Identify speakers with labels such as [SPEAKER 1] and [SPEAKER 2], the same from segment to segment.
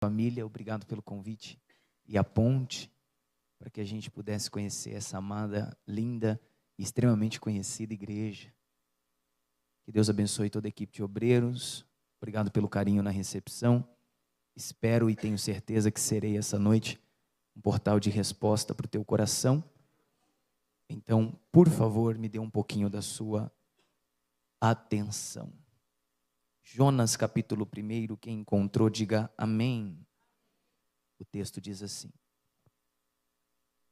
[SPEAKER 1] Família, obrigado pelo convite e a ponte para que a gente pudesse conhecer essa amada, linda e extremamente conhecida igreja. Que Deus abençoe toda a equipe de obreiros. Obrigado pelo carinho na recepção. Espero e tenho certeza que serei essa noite um portal de resposta para o teu coração. Então, por favor, me dê um pouquinho da sua atenção. Jonas capítulo 1, quem encontrou diga amém. O texto diz assim: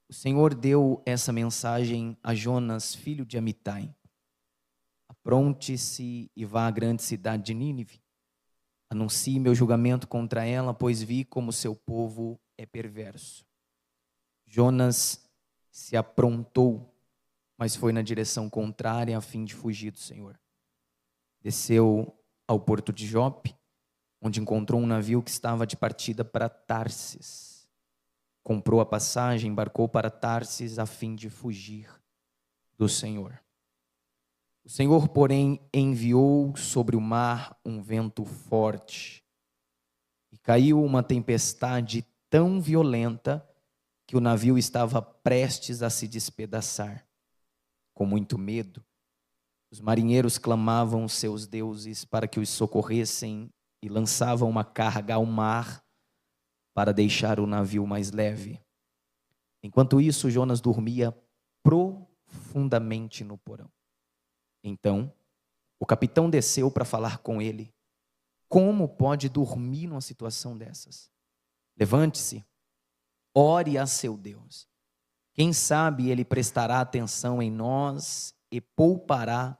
[SPEAKER 1] o Senhor deu essa mensagem a Jonas, filho de Amitai: apronte-se e vá à grande cidade de Nínive. Anuncie meu julgamento contra ela, pois vi como seu povo é perverso. Jonas se aprontou, mas foi na direção contrária a fim de fugir do Senhor. Desceu ao porto de Jope, onde encontrou um navio que estava de partida para Tarsis. Comprou a passagem, embarcou para Tarsis a fim de fugir do Senhor. O Senhor, porém, enviou sobre o mar um vento forte e caiu uma tempestade tão violenta que o navio estava prestes a se despedaçar. Com muito medo, os marinheiros clamavam aos seus deuses para que os socorressem e lançavam uma carga ao mar para deixar o navio mais leve. Enquanto isso, Jonas dormia profundamente no porão. Então, o capitão desceu para falar com ele. Como pode dormir numa situação dessas? Levante-se, ore a seu Deus. Quem sabe ele prestará atenção em nós e poupará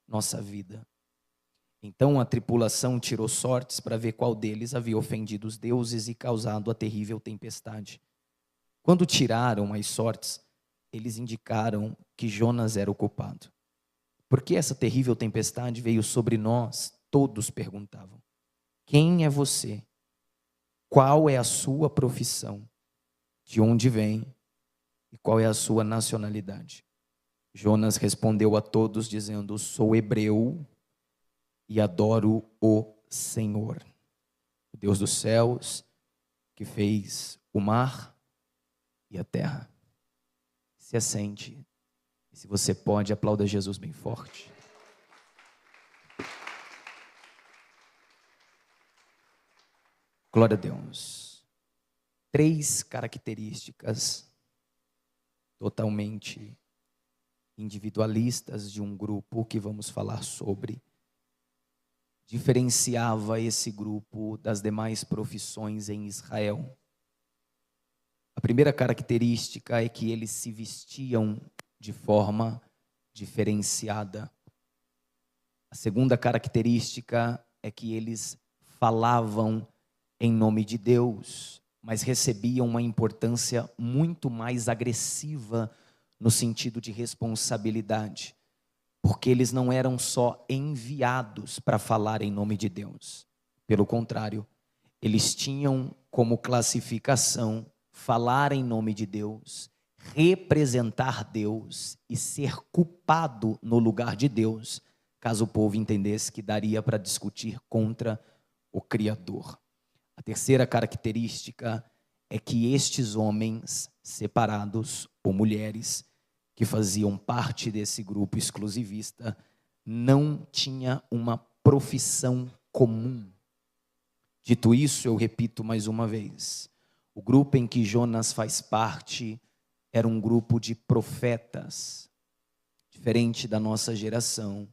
[SPEAKER 1] nossa vida. Então a tripulação tirou sortes para ver qual deles havia ofendido os deuses e causado a terrível tempestade. Quando tiraram as sortes, eles indicaram que Jonas era o culpado. Por que essa terrível tempestade veio sobre nós? Todos perguntavam. Quem é você? Qual é a sua profissão? De onde vem? E qual é a sua nacionalidade? Jonas respondeu a todos dizendo: sou hebreu e adoro o Senhor, o Deus dos céus, que fez o mar e a terra. Se assente, e se você pode, aplauda Jesus bem forte. Glória a Deus. 3 características totalmente individualistas de um grupo que vamos falar sobre diferenciava esse grupo das demais profissões em Israel. A primeira característica é que eles se vestiam de forma diferenciada. A segunda característica é que eles falavam em nome de Deus, mas recebiam uma importância muito mais agressiva no sentido de responsabilidade, porque eles não eram só enviados para falar em nome de Deus. Pelo contrário, eles tinham como classificação falar em nome de Deus, representar Deus e ser culpado no lugar de Deus, caso o povo entendesse que daria para discutir contra o Criador. A terceira característica é que estes homens separados, ou mulheres, que faziam parte desse grupo exclusivista, não tinha uma profissão comum. Dito isso, eu repito mais uma vez, o grupo em que Jonas faz parte era um grupo de profetas, diferente da nossa geração,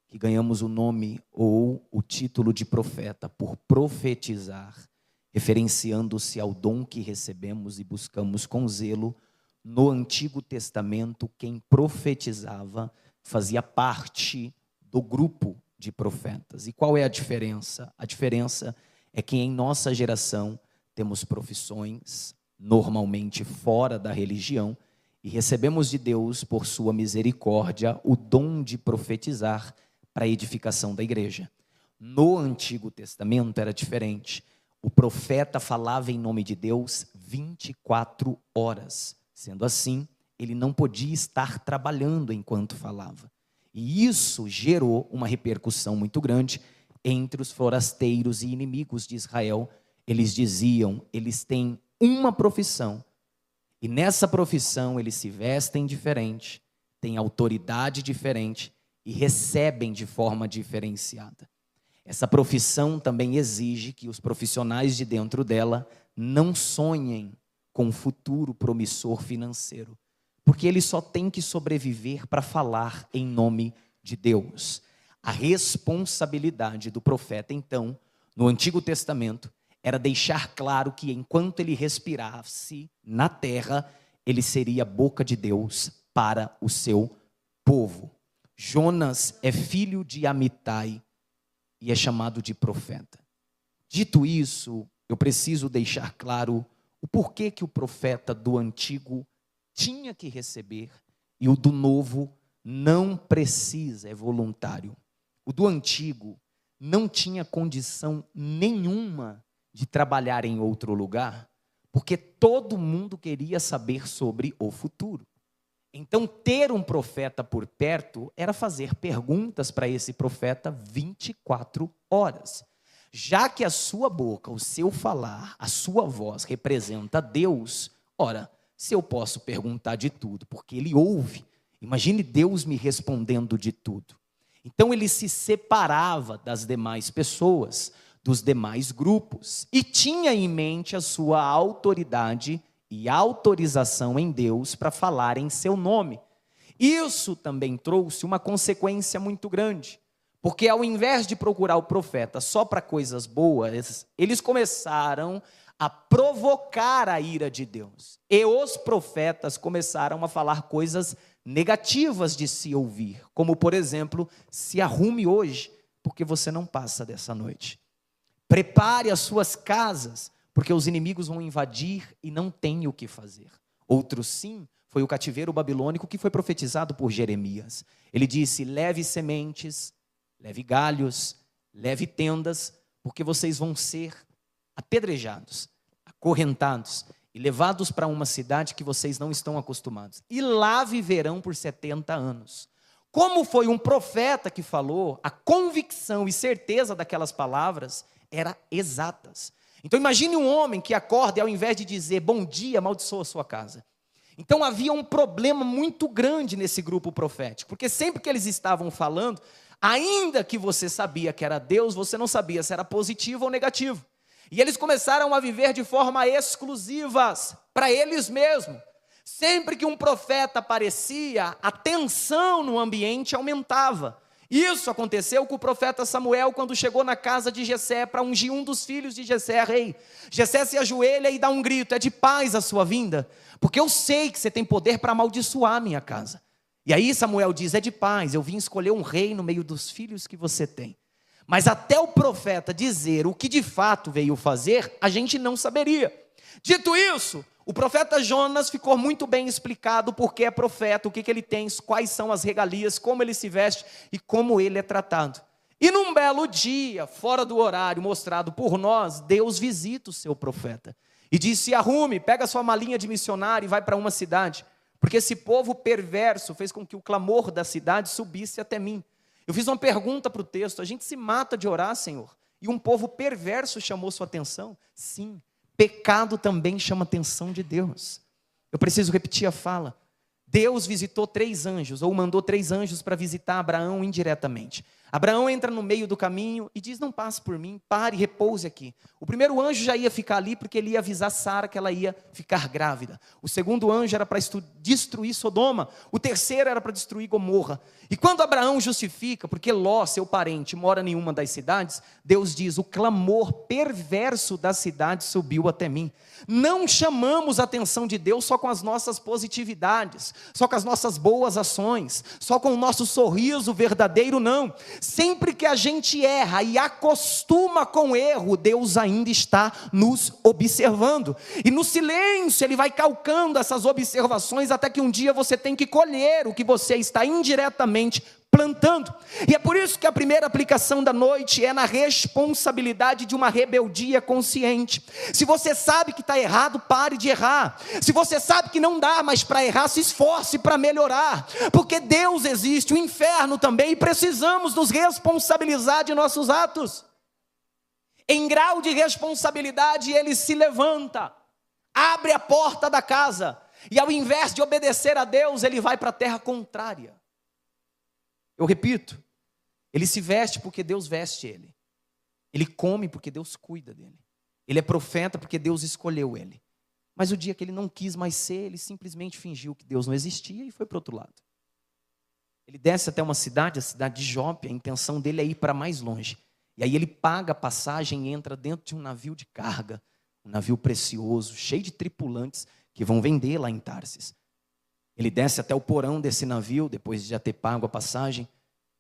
[SPEAKER 1] que ganhamos o nome ou o título de profeta por profetizar, referenciando-se ao dom que recebemos e buscamos com zelo. No Antigo Testamento, quem profetizava fazia parte do grupo de profetas. E qual é a diferença? A diferença é que em nossa geração temos profissões normalmente fora da religião e recebemos de Deus, por sua misericórdia, o dom de profetizar para a edificação da igreja. No Antigo Testamento era diferente. O profeta falava em nome de Deus 24 horas. Sendo assim, ele não podia estar trabalhando enquanto falava. E isso gerou uma repercussão muito grande entre os forasteiros e inimigos de Israel, eles diziam, eles têm uma profissão, e nessa profissão eles se vestem diferente, têm autoridade diferente e recebem de forma diferenciada. Essa profissão também exige que os profissionais de dentro dela não sonhem com um futuro promissor financeiro, porque eles só têm que sobreviver para falar em nome de Deus. A responsabilidade do profeta, então, no Antigo Testamento, era deixar claro que enquanto ele respirasse na terra, ele seria a boca de Deus para o seu povo. Jonas é filho de Amitai e é chamado de profeta. Dito isso, eu preciso deixar claro o porquê que o profeta do Antigo tinha que receber e o do Novo não precisa, é voluntário. O do Antigo não tinha condição nenhuma de trabalhar em outro lugar, porque todo mundo queria saber sobre o futuro. Então, ter um profeta por perto era fazer perguntas para esse profeta 24 horas. Já que a sua boca, o seu falar, a sua voz representa Deus, ora, se eu posso perguntar de tudo, porque ele ouve, imagine Deus me respondendo de tudo. Então ele se separava das demais pessoas, dos demais grupos, e tinha em mente a sua autoridade e autorização em Deus para falar em seu nome. Isso também trouxe uma consequência muito grande, porque ao invés de procurar o profeta só para coisas boas, eles começaram a provocar a ira de Deus. E os profetas começaram a falar coisas negativas de se ouvir, como por exemplo, se arrume hoje, porque você não passa dessa noite. Prepare as suas casas, porque os inimigos vão invadir e não tem o que fazer. Outro sim, foi o cativeiro babilônico que foi profetizado por Jeremias. Ele disse, leve sementes, leve galhos, leve tendas, porque vocês vão ser apedrejados, acorrentados e levados para uma cidade que vocês não estão acostumados. E lá viverão por 70 anos. Como foi um profeta que falou, a convicção e certeza daquelas palavras eram exatas. Então imagine um homem que acorda e ao invés de dizer bom dia, amaldiçoa a sua casa. Então havia um problema muito grande nesse grupo profético, porque sempre que eles estavam falando, ainda que você sabia que era Deus, você não sabia se era positivo ou negativo. E eles começaram a viver de forma exclusiva para eles mesmos. Sempre que um profeta aparecia, a tensão no ambiente aumentava. Isso aconteceu com o profeta Samuel quando chegou na casa de Jessé para ungir um dos filhos de Jessé, rei. Jessé se ajoelha e dá um grito, é de paz a sua vinda, porque eu sei que você tem poder para amaldiçoar a minha casa. E aí Samuel diz, é de paz, eu vim escolher um rei no meio dos filhos que você tem. Mas até o profeta dizer o que de fato veio fazer, a gente não saberia. Dito isso, o profeta Jonas ficou muito bem explicado porque é profeta, o que ele tem, quais são as regalias, como ele se veste e como ele é tratado. E num belo dia, fora do horário mostrado por nós, Deus visita o seu profeta. E disse, arrume, pega sua malinha de missionário e vai para uma cidade. Porque esse povo perverso fez com que o clamor da cidade subisse até mim. Eu fiz uma pergunta para o texto, a gente se mata de orar, Senhor, e um povo perverso chamou sua atenção? Sim, pecado também chama a atenção de Deus. Eu preciso repetir a fala. Deus visitou 3 anjos, ou mandou 3 anjos para visitar Abraão indiretamente. Abraão entra no meio do caminho e diz, não passe por mim, pare, repouse aqui. O primeiro anjo já ia ficar ali porque ele ia avisar Sara que ela ia ficar grávida. O segundo anjo era para destruir Sodoma. O terceiro era para destruir Gomorra. E quando Abraão justifica, porque Ló, seu parente, mora em uma das cidades, Deus diz, o clamor perverso da cidade subiu até mim. Não chamamos a atenção de Deus só com as nossas positividades, só com as nossas boas ações, só com o nosso sorriso verdadeiro, não. Sempre que a gente erra e acostuma com o erro, Deus ainda está nos observando. E no silêncio Ele vai calcando essas observações até que um dia você tem que colher o que você está indiretamente plantando. E é por isso que a primeira aplicação da noite é na responsabilidade de uma rebeldia consciente. Se você sabe que está errado, pare de errar. Se você sabe que não dá mais para errar, se esforce para melhorar. Porque Deus existe, o inferno também, e precisamos nos responsabilizar de nossos atos. Em grau de responsabilidade, ele se levanta, abre a porta da casa, e ao invés de obedecer a Deus, ele vai para a terra contrária. Eu repito, ele se veste porque Deus veste ele. Ele come porque Deus cuida dele. Ele é profeta porque Deus escolheu ele. Mas o dia que ele não quis mais ser, ele simplesmente fingiu que Deus não existia e foi para o outro lado. Ele desce até uma cidade, a cidade de Jope, a intenção dele é ir para mais longe. E aí ele paga a passagem e entra dentro de um navio de carga, um navio precioso, cheio de tripulantes que vão vender lá em Tarsis. Ele desce até o porão desse navio, depois de já ter pago a passagem,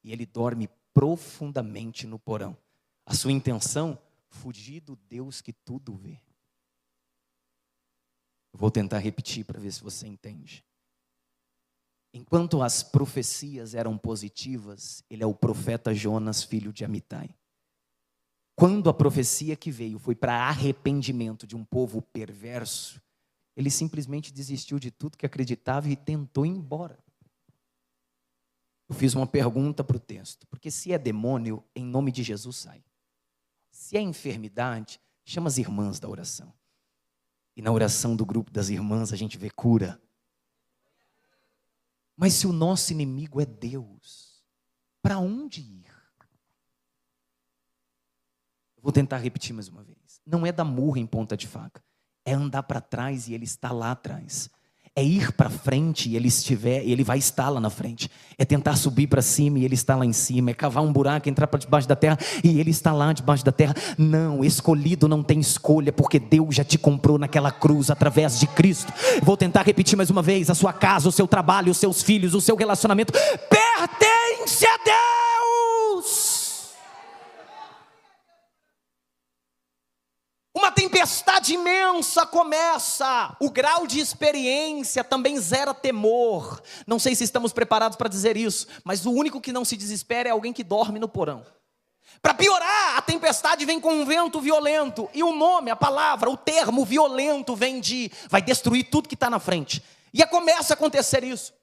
[SPEAKER 1] e ele dorme profundamente no porão. A sua intenção, fugir do Deus que tudo vê. Eu vou tentar repetir para ver se você entende. Enquanto as profecias eram positivas, ele é o profeta Jonas, filho de Amitai. Quando a profecia que veio foi para arrependimento de um povo perverso, ele simplesmente desistiu de tudo que acreditava e tentou ir embora. Eu fiz uma pergunta para o texto, porque se é demônio, em nome de Jesus sai. Se é enfermidade, chama as irmãs da oração. E na oração do grupo das irmãs a gente vê cura. Mas se o nosso inimigo é Deus, para onde ir? Eu vou tentar repetir mais uma vez. Não é dar murro em ponta de faca. É andar para trás e ele está lá atrás. É ir para frente e ele vai estar lá na frente. É tentar subir para cima e ele está lá em cima. É cavar um buraco, entrar para debaixo da terra e ele está lá debaixo da terra. Não, escolhido não tem escolha, porque Deus já te comprou naquela cruz através de Cristo. Vou tentar repetir mais uma vez. A sua casa, o seu trabalho, os seus filhos, o seu relacionamento pertence a Deus. Uma tempestade imensa começa. O grau de experiência também zera temor. Não sei se estamos preparados para dizer isso, mas o único que não se desespera é alguém que dorme no porão. Para piorar, a tempestade vem com um vento violento. E o nome, a palavra, o termo violento vem de vai destruir tudo que está na frente. E começa a acontecer isso.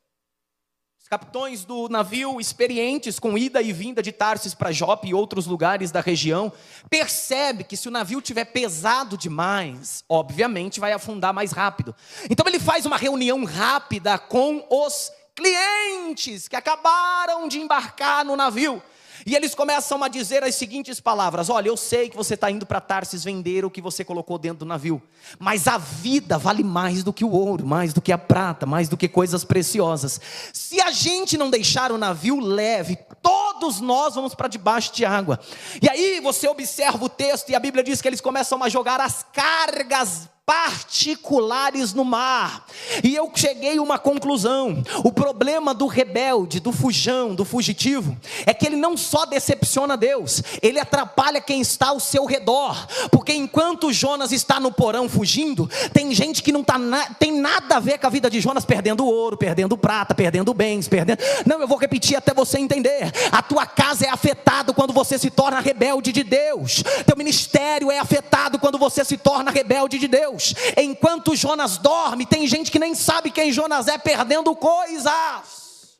[SPEAKER 1] Os capitães do navio, experientes com ida e vinda de Tarsis para Jope e outros lugares da região, percebe que se o navio tiver pesado demais, obviamente vai afundar mais rápido. Então ele faz uma reunião rápida com os clientes que acabaram de embarcar no navio. E eles começam a dizer as seguintes palavras: olha, eu sei que você está indo para Tarsis vender o que você colocou dentro do navio, mas a vida vale mais do que o ouro, mais do que a prata, mais do que coisas preciosas. Se a gente não deixar o navio leve, todos nós vamos para debaixo de água. E aí você observa o texto e a Bíblia diz que eles começam a jogar as cargas particulares no mar. E eu cheguei a uma conclusão: o problema do rebelde, do fujão, do fugitivo, é que ele não só decepciona Deus, ele atrapalha quem está ao seu redor. Porque enquanto Jonas está no porão fugindo, tem gente que não tem nada a ver com a vida de Jonas, perdendo ouro, perdendo prata, perdendo bens, Não, eu vou repetir até você entender. A tua casa é afetada quando você se torna rebelde de Deus. Teu ministério é afetado quando você se torna rebelde de Deus. Enquanto Jonas dorme, tem gente que nem sabe quem Jonas é, perdendo coisas.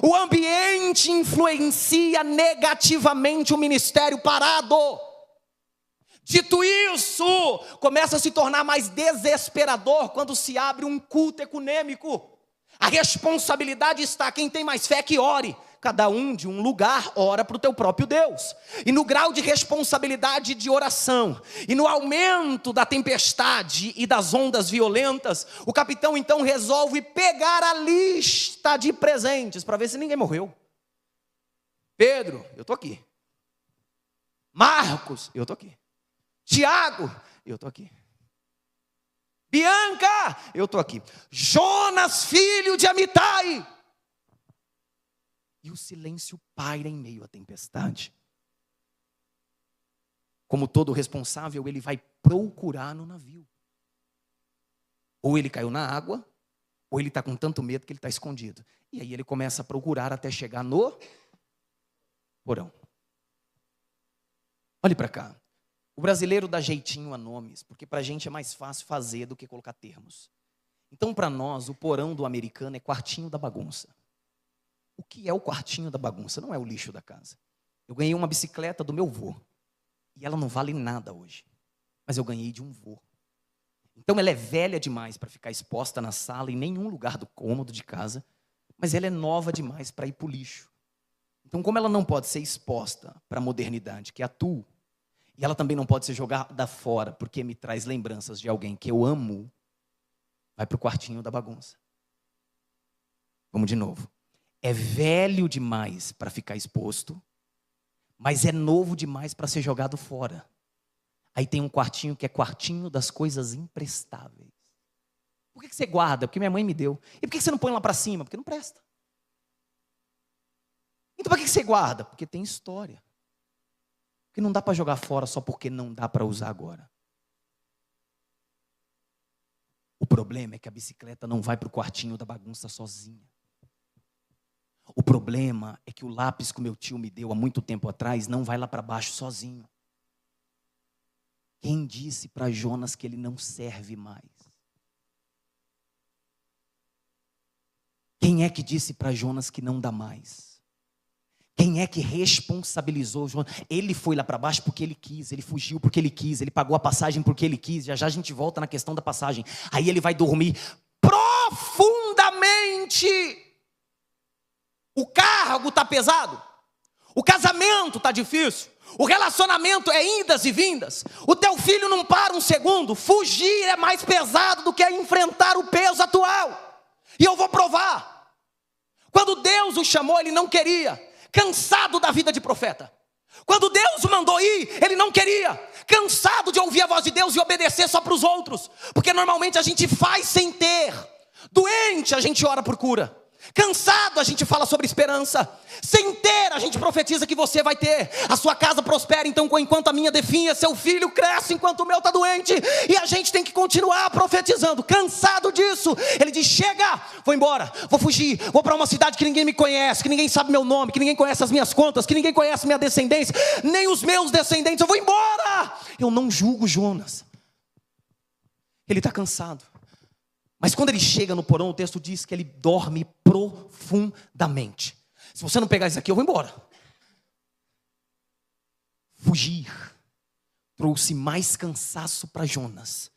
[SPEAKER 1] O ambiente influencia negativamente o ministério parado. Dito isso, começa a se tornar mais desesperador quando se abre um culto ecumênico. A responsabilidade está: quem tem mais fé que ore. Cada um de um lugar ora para o teu próprio Deus. E no grau de responsabilidade de oração, e no aumento da tempestade e das ondas violentas, o capitão então resolve pegar a lista de presentes para ver se ninguém morreu. Pedro, eu estou aqui. Marcos, eu estou aqui. Tiago, eu estou aqui. Bianca, eu estou aqui. Jonas, filho de Amitai. E o silêncio paira em meio à tempestade. Como todo responsável, ele vai procurar no navio. Ou ele caiu na água, ou ele está com tanto medo que ele está escondido. E aí ele começa a procurar até chegar no porão. Olhe para cá. O brasileiro dá jeitinho a nomes, porque para a gente é mais fácil fazer do que colocar termos. Então, para nós, o porão do americano é quartinho da bagunça. O que é o quartinho da bagunça? Não é o lixo da casa. Eu ganhei uma bicicleta do meu avô. e ela não vale nada hoje. Mas eu ganhei de um vô. Então ela é velha demais para ficar exposta na sala, em nenhum lugar do cômodo de casa, mas ela é nova demais para ir para o lixo. Então, como ela não pode ser exposta para a modernidade que atua, e ela também não pode ser jogada fora, porque me traz lembranças de alguém que eu amo, vai para o quartinho da bagunça. Vamos de novo. É velho demais para ficar exposto, mas é novo demais para ser jogado fora. Aí tem um quartinho que é quartinho das coisas imprestáveis. Por que você guarda? Porque minha mãe me deu. E por que você não põe lá para cima? Porque não presta. Então para que você guarda? Porque tem história. Porque não dá para jogar fora só porque não dá para usar agora. O problema é que a bicicleta não vai para o quartinho da bagunça sozinha. O problema é que o lápis que o meu tio me deu há muito tempo atrás não vai lá para baixo sozinho. Quem disse para Jonas que ele não serve mais? Quem é que disse para Jonas que não dá mais? Quem é que responsabilizou Jonas? Ele foi lá para baixo porque ele quis, ele fugiu porque ele quis, ele pagou a passagem porque ele quis. Já já a gente volta na questão da passagem. Aí ele vai dormir profundamente. O cargo está pesado, o casamento está difícil, o relacionamento é idas e vindas, o teu filho não para um segundo. Fugir é mais pesado do que enfrentar o peso atual. E eu vou provar. Quando Deus o chamou, ele não queria, cansado da vida de profeta. Quando Deus o mandou ir, ele não queria, cansado de ouvir a voz de Deus e obedecer só para os outros. Porque normalmente a gente faz sem ter. Doente, a gente ora por cura. Cansado, a gente fala sobre esperança. Sem ter, a gente profetiza que você vai ter. A sua casa prospera, então, enquanto a minha definha. Seu filho cresce enquanto o meu está doente. E a gente tem que continuar profetizando. Cansado disso, ele diz: chega, vou embora, vou fugir, vou para uma cidade que ninguém me conhece, que ninguém sabe meu nome, que ninguém conhece as minhas contas, que ninguém conhece minha descendência, nem os meus descendentes. Eu vou embora. Eu não julgo Jonas. Ele está cansado. Mas quando ele chega no porão, o texto diz que ele dorme profundamente. Se você não pegar isso aqui, eu vou embora. Fugir trouxe mais cansaço para Jonas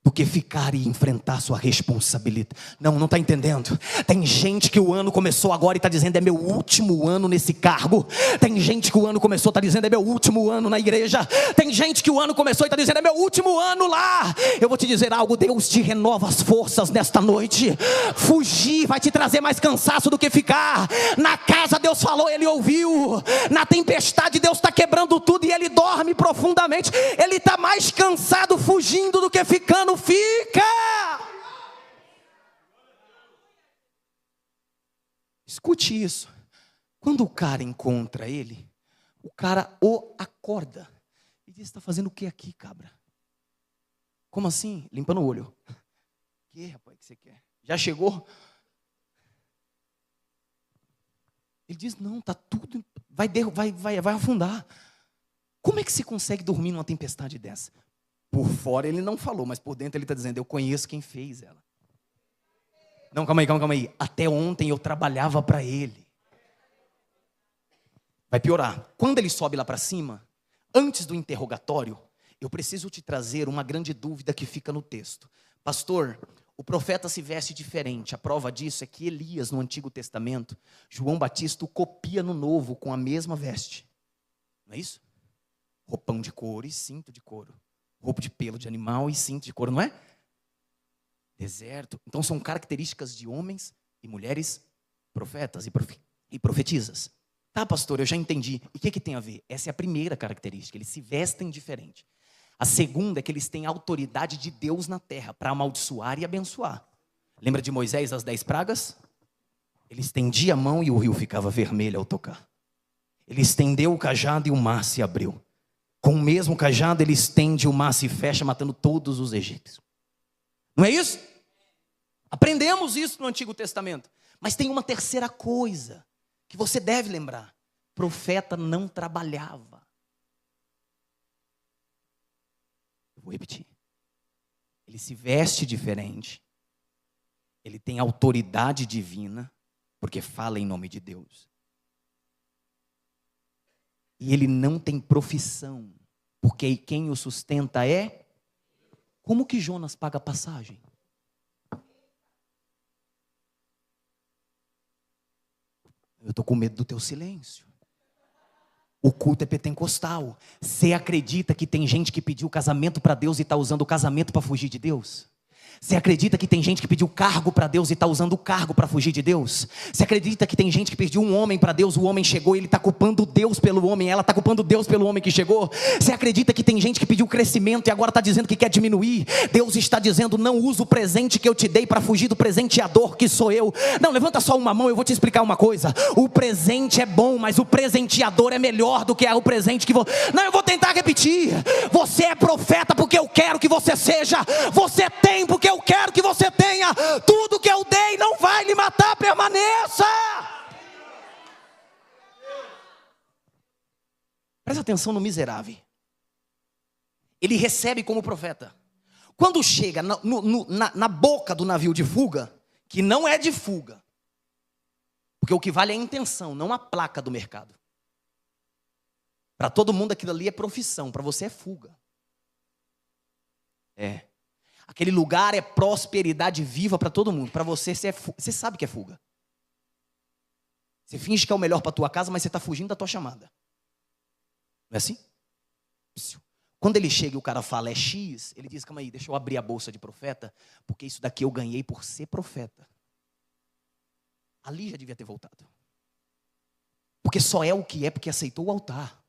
[SPEAKER 1] do que ficar e enfrentar sua responsabilidade. Não está entendendo. Tem gente que o ano começou agora e está dizendo: é meu último ano nesse cargo. Tem gente que o ano começou e está dizendo: é meu último ano na igreja. Tem gente que o ano começou e está dizendo: é meu último ano lá. Eu vou te dizer algo: Deus te renova as forças nesta noite. Fugir vai te trazer mais cansaço do que ficar. Na casa Deus falou, ele ouviu. Na tempestade Deus está quebrando tudo e ele dorme profundamente. Ele está mais cansado fugindo do que ficando. Fica. Escute isso. Quando o cara encontra ele, o cara o acorda e diz: está fazendo o que aqui, cabra? Como assim? Limpando o olho. Que, rapaz, que você quer? Já chegou? Ele diz: não, tá tudo, vai afundar. Como é que se consegue dormir numa tempestade dessa? Por fora ele não falou, mas por dentro ele está dizendo: eu conheço quem fez ela. Não, calma aí. Até ontem eu trabalhava para ele. Vai piorar. Quando ele sobe lá para cima, antes do interrogatório, eu preciso te trazer uma grande dúvida que fica no texto. Pastor, o profeta se veste diferente. A prova disso é que Elias, no Antigo Testamento, João Batista o copia no Novo com a mesma veste. Não é isso? Roupão de couro e cinto de couro. Roupa de pelo de animal e cinto de couro, não é? Deserto. Então são características de homens e mulheres profetas e profetisas. Tá, pastor, eu já entendi. E o que tem a ver? Essa é a primeira característica. Eles se vestem diferente. A segunda é que eles têm a autoridade de Deus na terra para amaldiçoar e abençoar. Lembra de Moisés, as 10 pragas? Ele estendia a mão e o rio ficava vermelho ao tocar. Ele estendeu o cajado e o mar se abriu. Com o mesmo cajado ele estende, o mar se fecha, matando todos os egípcios. Não é isso? Aprendemos isso no Antigo Testamento. Mas tem uma terceira coisa que você deve lembrar: profeta não trabalhava. Eu vou repetir. Ele se veste diferente. Ele tem autoridade divina, porque fala em nome de Deus. E ele não tem profissão. porque quem o sustenta é... Como que Jonas paga a passagem? Eu estou com medo do teu silêncio. O culto é pentecostal. Você acredita que tem gente que pediu casamento para Deus e está usando o casamento para fugir de Deus? Você acredita que tem gente que pediu cargo para Deus e está usando o cargo para fugir de Deus? Você acredita que tem gente que pediu um homem para Deus, o homem chegou e ele está culpando Deus pelo homem, ela está culpando Deus pelo homem que chegou? Você acredita que tem gente que pediu crescimento e agora está dizendo que quer diminuir? Deus está dizendo, não usa o presente que eu te dei para fugir do presenteador que sou eu. Não, levanta só uma mão, eu vou te explicar uma coisa. O presente é bom, mas o presenteador é melhor do que o presente que você... Não, eu vou tentar repetir. Você é profeta porque eu quero que você seja. Você tem porque eu quero que você tenha. Tudo que eu dei não vai lhe matar, permaneça. Presta atenção no miserável. Ele recebe como profeta. Quando chega na boca do navio de fuga, que não é de fuga, porque o que vale é a intenção, não a placa do mercado. Para todo mundo aquilo ali é profissão, para você é fuga. É. Aquele lugar é prosperidade viva para todo mundo. Para você, você sabe que é fuga. Você finge que é o melhor para a tua casa, mas você está fugindo da tua chamada. Não é assim? Quando ele chega e o cara fala é X, ele diz, calma aí, deixa eu abrir a bolsa de profeta, porque isso daqui eu ganhei por ser profeta. Ali já devia ter voltado. Porque só é o que é porque aceitou o altar.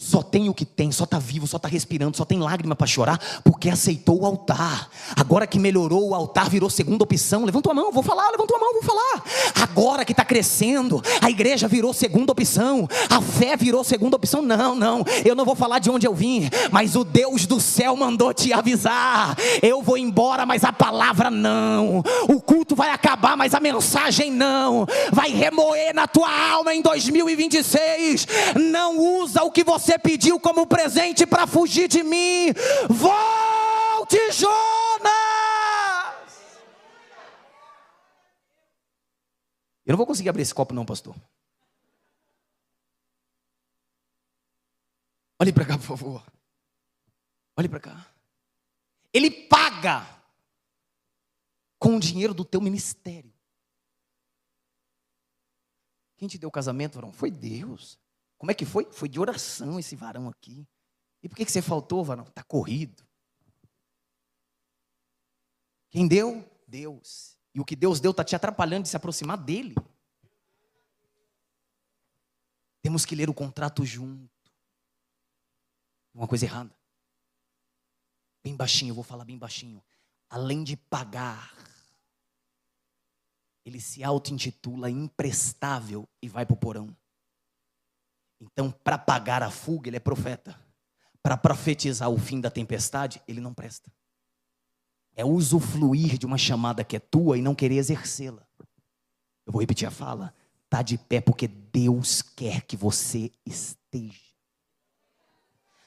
[SPEAKER 1] Só tem o que tem, só está vivo, só está respirando, só tem lágrima para chorar, porque aceitou o altar. Agora que melhorou, o altar virou segunda opção. Levanta a mão, vou falar, levanta a mão, vou falar. Agora que está crescendo, a igreja virou segunda opção, a fé virou segunda opção. Não, eu não vou falar de onde eu vim, mas o Deus do céu mandou te avisar. Eu vou embora, mas a palavra não. O culto vai acabar, mas a mensagem não. Vai remoer na tua alma em 2026. Não usa o que você pediu como presente para fugir de mim. Volte, Jonas! Eu não vou conseguir abrir esse copo não, pastor. Olhe para cá, por favor. Olhe para cá. Ele paga com o dinheiro do teu ministério. Quem te deu o casamento, varão? Foi Deus. Como é que foi? Foi de oração esse varão aqui. E por que você faltou, varão? Está corrido. Quem deu? Deus. E o que Deus deu está te atrapalhando de se aproximar dele. Temos que ler o contrato junto. Uma coisa errada. Bem baixinho, eu vou falar bem baixinho. Além de pagar, ele se auto-intitula imprestável e vai para o porão. Então, para pagar a fuga, ele é profeta. Para profetizar o fim da tempestade, ele não presta. É usufruir de uma chamada que é tua e não querer exercê-la. Eu vou repetir a fala. Está de pé porque Deus quer que você esteja.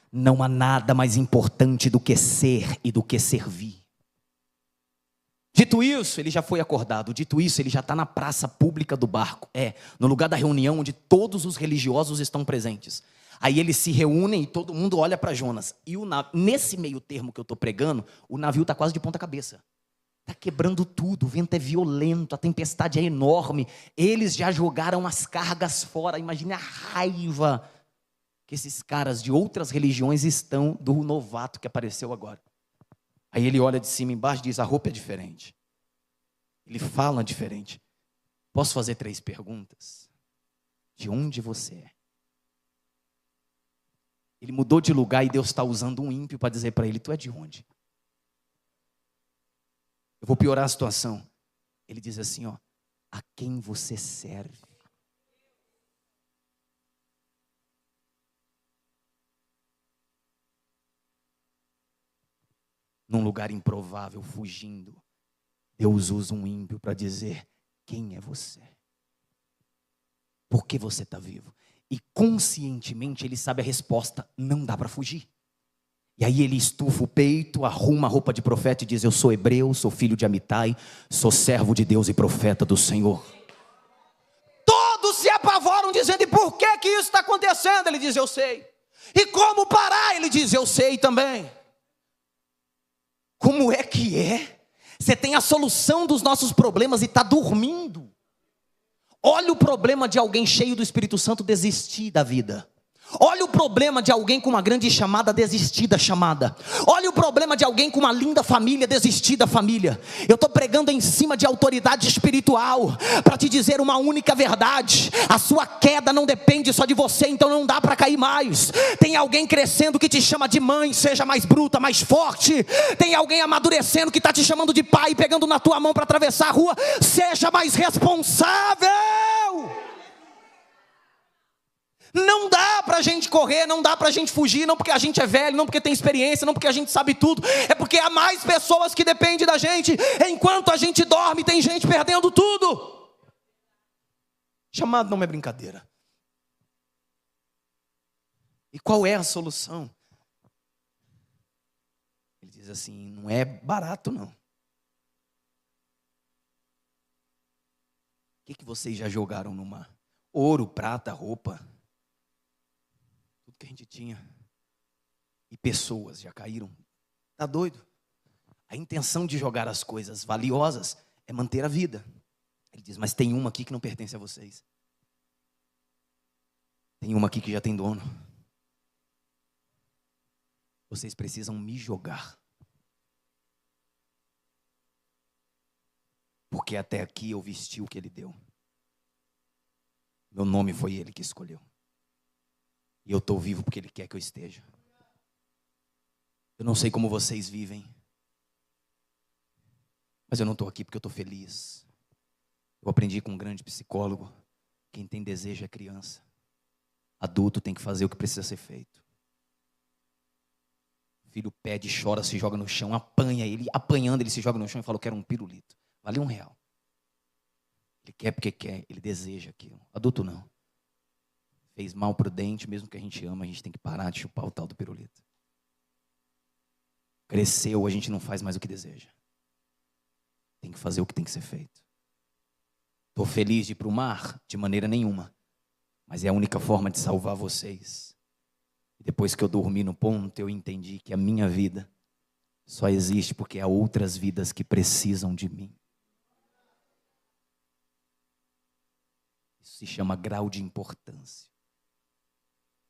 [SPEAKER 1] Não há nada mais importante do que ser e do que servir. Dito isso, ele já foi acordado. Dito isso, ele já está na praça pública do barco. No lugar da reunião onde todos os religiosos estão presentes. Aí eles se reúnem e todo mundo olha para Jonas. E nesse meio termo que eu estou pregando, o navio está quase de ponta cabeça. Está quebrando tudo, o vento é violento, a tempestade é enorme. Eles já jogaram as cargas fora. Imagine a raiva que esses caras de outras religiões estão do novato que apareceu agora. Aí ele olha de cima e embaixo e diz, a roupa é diferente. Ele fala diferente. Posso fazer 3 perguntas? De onde você é? Ele mudou de lugar e Deus está usando um ímpio para dizer para ele, tu é de onde? Eu vou piorar a situação. Ele diz assim, a quem você serve? Num lugar improvável, fugindo, Deus usa um ímpio para dizer, quem é você? Por que você está vivo? E conscientemente ele sabe a resposta, não dá para fugir. E aí ele estufa o peito, arruma a roupa de profeta e diz, eu sou hebreu, sou filho de Amitai, sou servo de Deus e profeta do Senhor. Todos se apavoram dizendo, e por que isso está acontecendo? Ele diz, eu sei. E como parar? Ele diz, eu sei também. Como é que é? Você tem a solução dos nossos problemas e está dormindo. Olha o problema de alguém cheio do Espírito Santo desistir da vida. Olha o problema de alguém com uma grande chamada desistir da chamada. Olha o problema de alguém com uma linda família desistir da família. Eu estou pregando em cima de autoridade espiritual para te dizer uma única verdade: a sua queda não depende só de você, então não dá para cair mais. Tem alguém crescendo que te chama de mãe, seja mais bruta, mais forte. Tem alguém amadurecendo que está te chamando de pai, pegando na tua mão para atravessar a rua, seja mais responsável. Não dá para a gente correr, não dá para a gente fugir, não porque a gente é velho, não porque tem experiência, não porque a gente sabe tudo, é porque há mais pessoas que dependem da gente. Enquanto a gente dorme, tem gente perdendo tudo. Chamado não é brincadeira. E qual é a solução? Ele diz assim, não é barato não. O que vocês já jogaram no mar? Ouro, prata, roupa, que a gente tinha, e pessoas já caíram. Tá doido? A intenção de jogar as coisas valiosas é manter a vida. Ele diz, mas tem uma aqui que não pertence a vocês. Tem uma aqui que já tem dono. Vocês precisam me jogar. Porque até aqui eu vesti o que ele deu. Meu nome foi ele que escolheu. E eu estou vivo porque ele quer que eu esteja. Eu não sei como vocês vivem, mas eu não estou aqui porque eu estou feliz. Eu aprendi com um grande psicólogo: quem tem desejo é criança. Adulto tem que fazer o que precisa ser feito. O filho pede, chora, se joga no chão, apanha ele. Apanhando, ele se joga no chão e fala, eu quero um pirulito. Vale R$1. Ele quer porque quer, ele deseja aquilo. Adulto não. Fez mal para o dente, mesmo que a gente ama, a gente tem que parar de chupar o tal do pirulito. Cresceu, a gente não faz mais o que deseja. Tem que fazer o que tem que ser feito. Estou feliz de ir para o mar? De maneira nenhuma. Mas é a única forma de salvar vocês. E depois que eu dormi no ponto, eu entendi que a minha vida só existe porque há outras vidas que precisam de mim. Isso se chama grau de importância.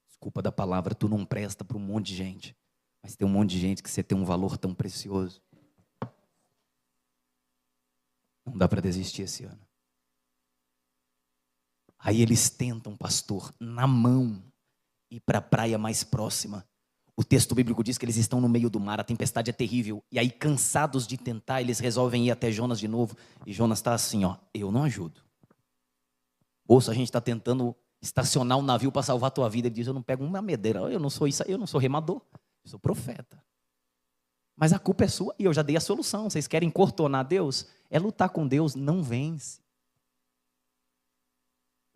[SPEAKER 1] Desculpa da palavra, tu não presta para um monte de gente, mas tem um monte de gente que você tem um valor tão precioso. Não dá para desistir esse ano. Aí eles tentam, pastor, na mão, ir para a praia mais próxima. O texto bíblico diz que eles estão no meio do mar, a tempestade é terrível. E aí, cansados de tentar, eles resolvem ir até Jonas de novo. E Jonas está assim, ó, eu não ajudo. Ouça, a gente está tentando estacionar um navio para salvar a tua vida. Ele diz, eu não pego uma medeira, eu não sou isso aí, eu não sou remador, eu sou profeta. Mas a culpa é sua e eu já dei a solução. Vocês querem contornar Deus? É lutar com Deus, não vence.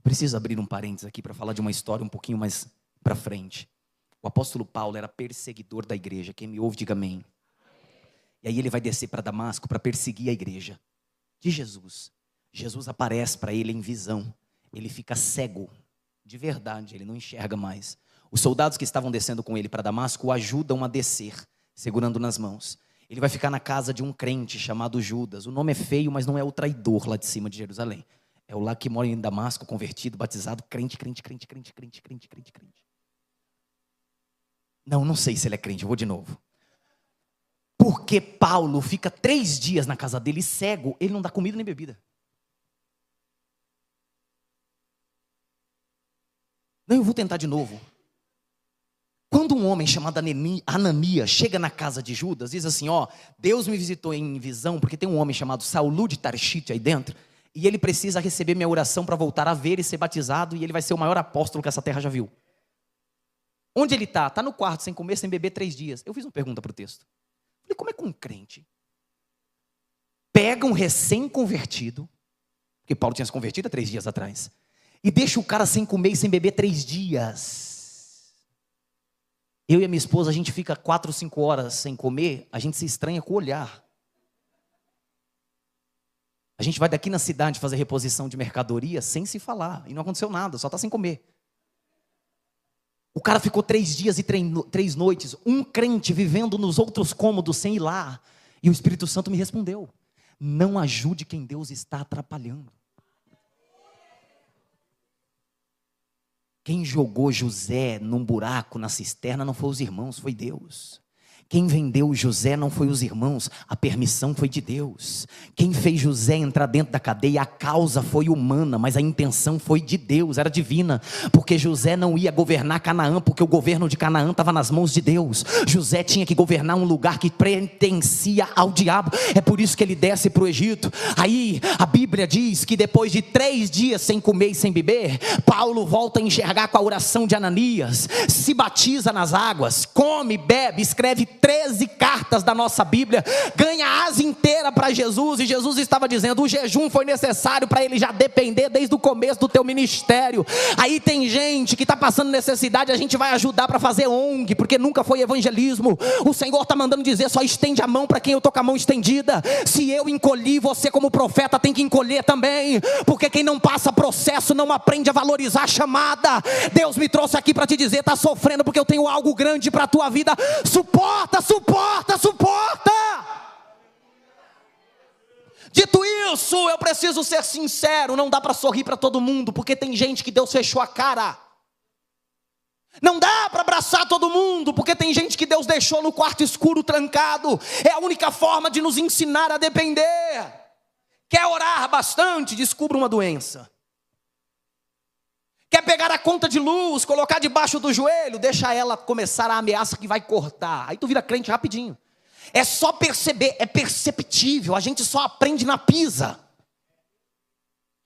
[SPEAKER 1] Preciso abrir um parênteses aqui para falar de uma história um pouquinho mais para frente. O apóstolo Paulo era perseguidor da igreja. Quem me ouve, diga amém. E aí ele vai descer para Damasco para perseguir a igreja de Jesus. Jesus aparece para ele em visão. Ele fica cego, de verdade, ele não enxerga mais. Os soldados que estavam descendo com ele para Damasco o ajudam a descer, segurando nas mãos. Ele vai ficar na casa de um crente chamado Judas. O nome é feio, mas não é o traidor lá de cima de Jerusalém. É o lá que mora em Damasco, convertido, batizado, crente. Não sei se ele é crente, eu vou de novo. Porque Paulo fica 3 dias na casa dele cego, ele não dá comida nem bebida. Não, eu vou tentar de novo. Quando um homem chamado Ananias chega na casa de Judas, diz assim, ó, Deus me visitou em visão, porque tem um homem chamado Saulo de Tarshite aí dentro, e ele precisa receber minha oração para voltar a ver e ser batizado, e ele vai ser o maior apóstolo que essa terra já viu. Onde ele está? Está no quarto, sem comer, sem beber 3 dias. Eu fiz uma pergunta para o texto. Falei, como é que um crente pega um recém-convertido, porque Paulo tinha se convertido há 3 dias atrás, e deixa o cara sem comer e sem beber 3 dias. Eu e a minha esposa, a gente fica 4, 5 horas sem comer, a gente se estranha com o olhar. A gente vai daqui na cidade fazer reposição de mercadoria sem se falar, e não aconteceu nada, só está sem comer. O cara ficou 3 dias e 3 noites, um crente vivendo nos outros cômodos sem ir lá. E o Espírito Santo me respondeu: não ajude quem Deus está atrapalhando. Quem jogou José num buraco na cisterna não foi os irmãos, foi Deus. Quem vendeu José não foi os irmãos, a permissão foi de Deus. Quem fez José entrar dentro da cadeia, a causa foi humana, mas a intenção foi de Deus, era divina. Porque José não ia governar Canaã, porque o governo de Canaã estava nas mãos de Deus. José tinha que governar um lugar que pertencia ao diabo. É por isso que ele desce para o Egito. Aí a Bíblia diz que depois de 3 dias sem comer e sem beber, Paulo volta a enxergar com a oração de Ananias, se batiza nas águas, come, bebe, escreve 13 cartas da nossa Bíblia, ganha a asa inteira para Jesus. E Jesus estava dizendo: o jejum foi necessário para ele já depender desde o começo do teu ministério. Aí tem gente que está passando necessidade, a gente vai ajudar para fazer ONG, porque nunca foi evangelismo. O Senhor está mandando dizer: só estende a mão para quem eu estou com a mão estendida. Se eu encolhi, você como profeta tem que encolher também, porque quem não passa processo não aprende a valorizar a chamada. Deus me trouxe aqui para te dizer: está sofrendo porque eu tenho algo grande para a tua vida. Suporta. Dito isso, eu preciso ser sincero, não dá para sorrir para todo mundo, porque tem gente que Deus fechou a cara. Não dá para abraçar todo mundo, porque tem gente que Deus deixou no quarto escuro trancado. É a única forma de nos ensinar a depender. Quer orar bastante? Descubra uma doença. Quer pegar a conta de luz, colocar debaixo do joelho? Deixa ela começar a ameaça que vai cortar. Aí tu vira crente rapidinho. É só perceber, é perceptível. A gente só aprende na pisa.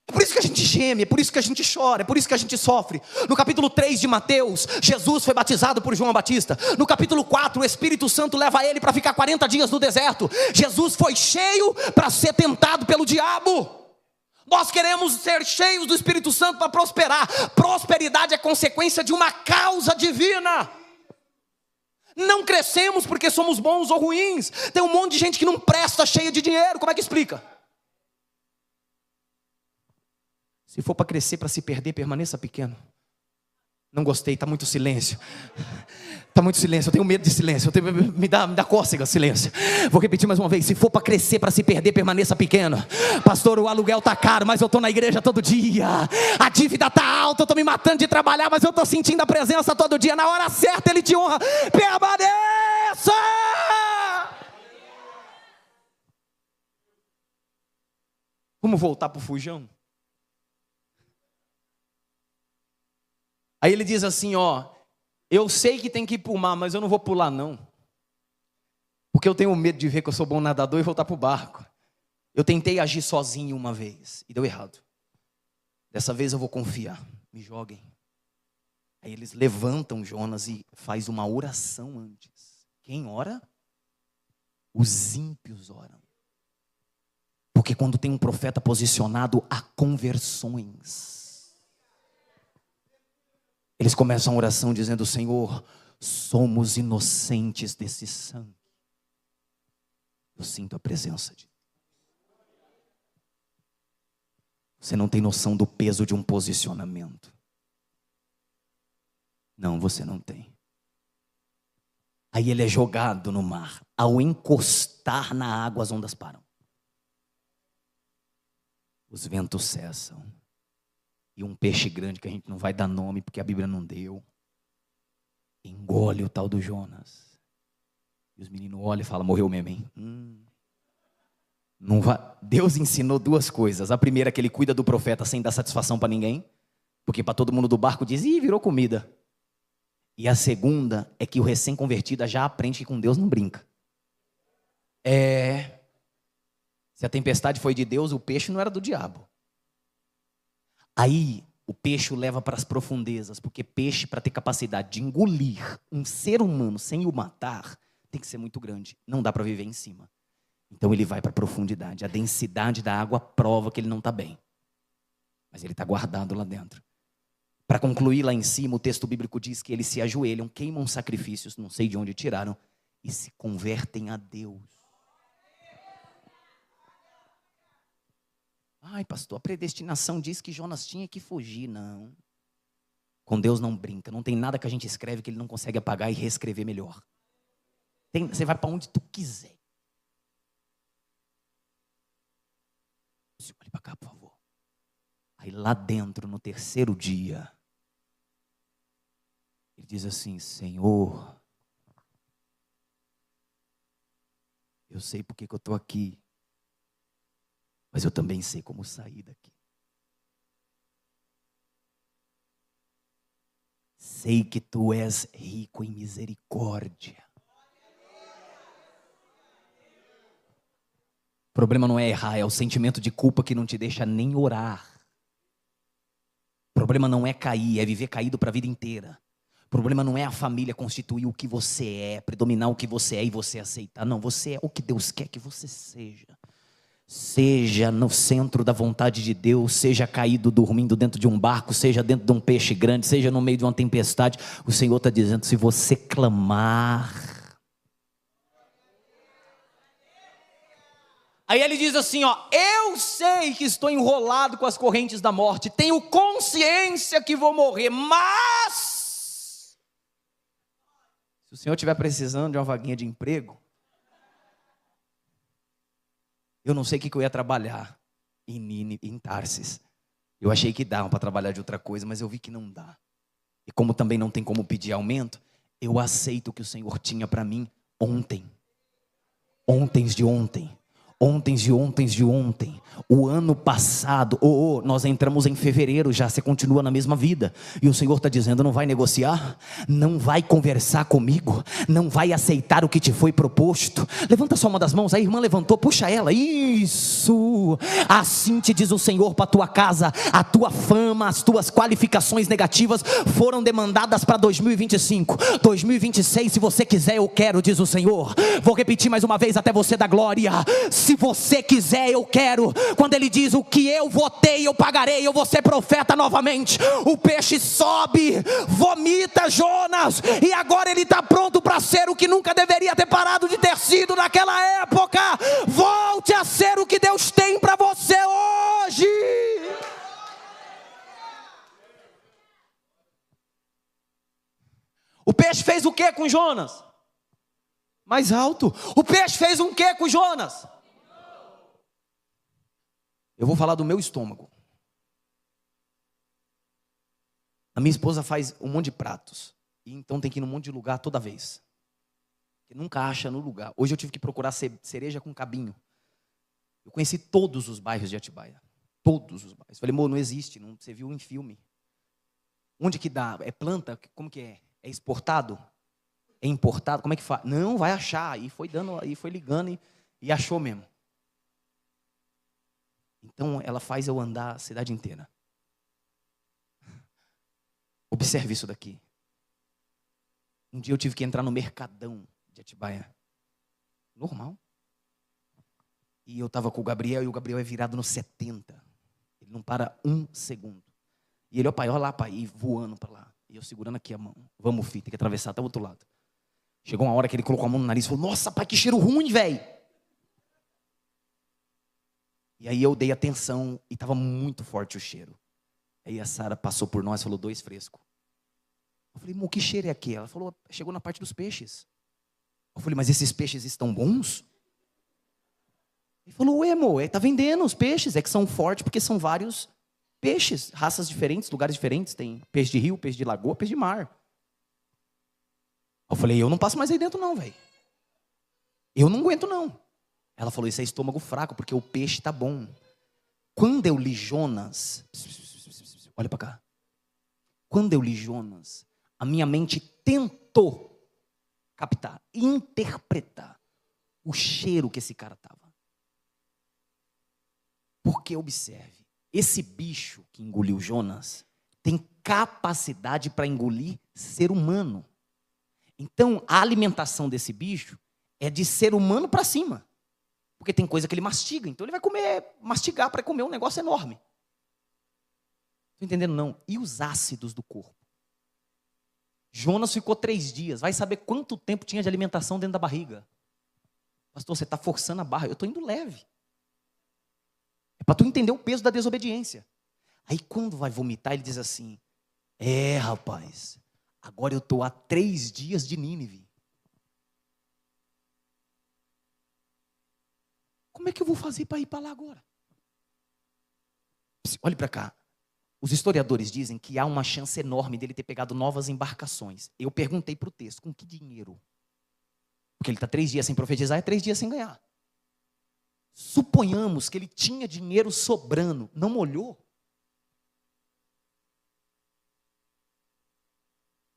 [SPEAKER 1] É por isso que a gente geme, é por isso que a gente chora, é por isso que a gente sofre. No capítulo 3 de Mateus, Jesus foi batizado por João Batista. No capítulo 4, o Espírito Santo leva ele para ficar 40 dias no deserto. Jesus foi cheio para ser tentado pelo diabo. Nós queremos ser cheios do Espírito Santo para prosperar. Prosperidade é consequência de uma causa divina. Não crescemos porque somos bons ou ruins. Tem um monte de gente que não presta, cheia de dinheiro. Como é que explica? Se for para crescer, para se perder, permaneça pequeno. Não gostei, está muito silêncio. Está muito silêncio, eu tenho medo de silêncio. Me dá cócega, silêncio. Vou repetir mais uma vez: se for para crescer, para se perder, permaneça pequeno. Pastor, o aluguel está caro, mas eu estou na igreja todo dia. A dívida está alta, eu estou me matando de trabalhar, mas eu estou sentindo a presença todo dia. Na hora certa Ele te honra. Permaneça! Vamos voltar para o fujão? Aí ele diz assim, ó: eu sei que tem que ir para o mar, mas eu não vou pular não. Porque eu tenho medo de ver que eu sou bom nadador e voltar para o barco. Eu tentei agir sozinho uma vez e deu errado. Dessa vez eu vou confiar. Me joguem. Aí eles levantam Jonas e faz uma oração antes. Quem ora? Os ímpios oram. Porque quando tem um profeta posicionado, há conversões. Eles começam a oração dizendo: Senhor, somos inocentes desse sangue. Eu sinto a presença de Deus. Você não tem noção do peso de um posicionamento. Não, você não tem. Aí ele é jogado no mar. Ao encostar na água, as ondas param. Os ventos cessam. E um peixe grande, que a gente não vai dar nome, porque a Bíblia não deu, engole o tal do Jonas. E os meninos olham e falam: morreu mesmo, hein? Não vai. Deus ensinou 2 coisas. A primeira é que Ele cuida do profeta sem dar satisfação para ninguém, porque para todo mundo do barco diz: ih, virou comida. E a segunda é que o recém-convertido já aprende que com Deus não brinca. Se a tempestade foi de Deus, o peixe não era do diabo. Aí o peixe o leva para as profundezas, porque peixe, para ter capacidade de engolir um ser humano sem o matar, tem que ser muito grande. Não dá para viver em cima. Então ele vai para a profundidade. A densidade da água prova que ele não está bem. Mas ele está guardado lá dentro. Para concluir, lá em cima, o texto bíblico diz que eles se ajoelham, queimam sacrifícios, não sei de onde tiraram, e se convertem a Deus. Ai, pastor, a predestinação diz que Jonas tinha que fugir. Não. Com Deus não brinca. Não tem nada que a gente escreve que Ele não consegue apagar e reescrever melhor. Você vai para onde tu quiser. Olhe para cá, por favor. Aí lá dentro, no terceiro dia, ele diz assim: Senhor, eu sei porque que eu estou aqui, mas eu também sei como sair daqui. Sei que tu és rico em misericórdia. O problema não é errar, é o sentimento de culpa que não te deixa nem orar. O problema não é cair, é viver caído para a vida inteira. O problema não é a família constituir o que você é, predominar o que você é e você aceitar. Não, você é o que Deus quer que você seja. Seja no centro da vontade de Deus, seja caído dormindo dentro de um barco, seja dentro de um peixe grande, seja no meio de uma tempestade. O Senhor está dizendo, se você clamar... Aí ele diz assim, ó, eu sei que estou enrolado com as correntes da morte, tenho consciência que vou morrer, mas se o Senhor estiver precisando de uma vaguinha de emprego, eu não sei o que eu ia trabalhar em Tarsis. Eu achei que dava para trabalhar de outra coisa, mas eu vi que não dá. E como também não tem como pedir aumento, eu aceito o que o Senhor tinha para mim ontem. Ontens de ontem. O ano passado, nós entramos em fevereiro já, você continua na mesma vida, e o Senhor está dizendo, não vai negociar, não vai conversar comigo, não vai aceitar o que te foi proposto. Levanta só uma das mãos, a irmã levantou, puxa ela, isso, assim te diz o Senhor para a tua casa, a tua fama, as tuas qualificações negativas foram demandadas para 2025, 2026, se você quiser eu quero, diz o Senhor. Vou repetir mais uma vez até você dar glória. Se você quiser, eu quero. Quando ele diz o que eu votei, eu pagarei, eu vou ser profeta novamente. O peixe sobe, vomita Jonas, e agora ele está pronto para ser o que nunca deveria ter parado de ter sido naquela época. Volte a ser o que Deus tem para você hoje. O peixe fez o que com Jonas? Mais alto. O peixe fez um que com Jonas? Eu vou falar do meu estômago. A minha esposa faz um monte de pratos. E então tem que ir num monte de lugar toda vez. Que nunca acha no lugar. Hoje eu tive que procurar cereja com cabinho. Eu conheci todos os bairros de Atibaia. Todos os bairros. Falei, amor, não existe. Não, você viu em filme. Onde que dá? É planta? Como que é? É exportado? É importado? Como é que faz? Não, vai achar. E foi dando, e foi ligando e achou mesmo. Então ela faz eu andar a cidade inteira. Observe isso daqui. Um dia eu tive que entrar no Mercadão de Atibaia. Normal. E eu estava com o Gabriel, e o Gabriel é virado no 70. Ele não para um segundo. E ele, ó pai, olha lá, pai, e voando para lá. E eu segurando aqui a mão. Vamos, filho, tem que atravessar até o outro lado. Chegou uma hora que ele colocou a mão no nariz e falou, nossa, pai, que cheiro ruim, velho. E aí eu dei atenção e estava muito forte o cheiro. Aí a Sara passou por nós e falou, 2 frescos. Eu falei, amor, que cheiro é aquele? Ela falou, chegou na parte dos peixes. Eu falei, mas esses peixes estão bons? Ele falou, ué, amor, está vendendo os peixes. É que são fortes porque são vários peixes, raças diferentes, lugares diferentes. Tem peixe de rio, peixe de lagoa, peixe de mar. Eu falei, eu não passo mais aí dentro não, velho. Eu não aguento não. Ela falou, isso é estômago fraco, porque o peixe está bom. Quando eu li Jonas, olha para cá. Quando eu li Jonas, a minha mente tentou captar, interpretar o cheiro que esse cara estava. Porque observe, esse bicho que engoliu Jonas tem capacidade para engolir ser humano. Então, a alimentação desse bicho é de ser humano para cima. Porque tem coisa que ele mastiga. Então, ele vai mastigar para comer um negócio enorme. Estou entendendo, não? E os ácidos do corpo? Jonas ficou 3 dias. Vai saber quanto tempo tinha de alimentação dentro da barriga. Pastor, você está forçando a barra. Eu estou indo leve. É para tu entender o peso da desobediência. Aí, quando vai vomitar, ele diz assim, É, rapaz, agora eu estou a 3 dias de Nínive. Como é que eu vou fazer para ir para lá agora? Olhe para cá. Os historiadores dizem que há uma chance enorme dele ter pegado novas embarcações. Eu perguntei para o texto, com que dinheiro? Porque ele está 3 dias sem profetizar, é 3 dias sem ganhar. Suponhamos que ele tinha dinheiro sobrando, não molhou.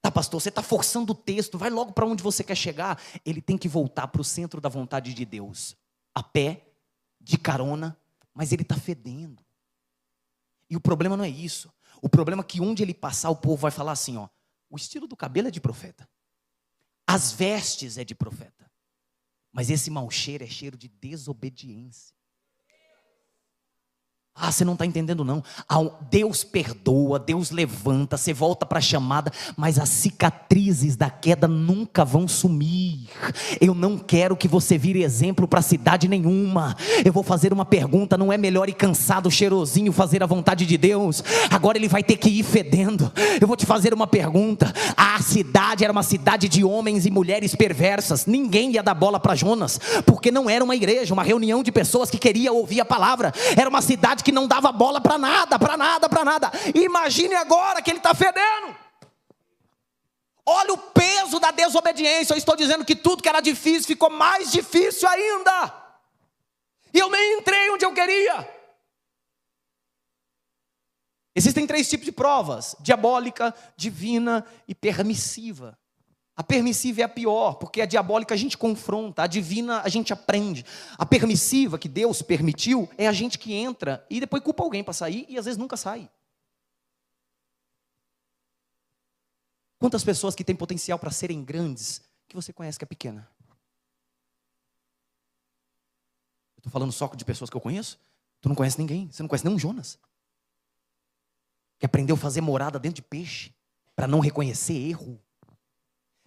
[SPEAKER 1] Tá, pastor, você está forçando o texto, vai logo para onde você quer chegar. Ele tem que voltar para o centro da vontade de Deus, a pé, de carona, mas ele está fedendo. E o problema não é isso. O problema é que onde ele passar, o povo vai falar assim, ó, o estilo do cabelo é de profeta. As vestes é de profeta. Mas esse mau cheiro é cheiro de desobediência. Ah, você não está entendendo não. Deus perdoa, Deus levanta, você volta para a chamada, mas as cicatrizes da queda nunca vão sumir. Eu não quero que você vire exemplo para cidade nenhuma. Eu vou fazer uma pergunta, não é melhor ir cansado, cheirosinho, fazer a vontade de Deus? Agora ele vai ter que ir fedendo. Eu vou te fazer uma pergunta. A cidade era uma cidade de homens e mulheres perversas. Ninguém ia dar bola para Jonas, porque não era uma igreja, uma reunião de pessoas que queria ouvir a palavra. Era uma cidade que não dava bola para nada, para nada, para nada. Imagine agora que ele está fedendo. Olha o peso da desobediência. Eu estou dizendo que tudo que era difícil ficou mais difícil ainda. E eu nem entrei onde eu queria. Existem 3 tipos de provas: diabólica, divina e permissiva. A permissiva é a pior, porque a diabólica a gente confronta, a divina a gente aprende. A permissiva, que Deus permitiu, é a gente que entra e depois culpa alguém para sair e às vezes nunca sai. Quantas pessoas que têm potencial para serem grandes, que você conhece que é pequena? Eu estou falando só de pessoas que eu conheço? Tu não conhece ninguém, você não conhece nenhum Jonas. Que aprendeu a fazer morada dentro de peixe, para não reconhecer erro.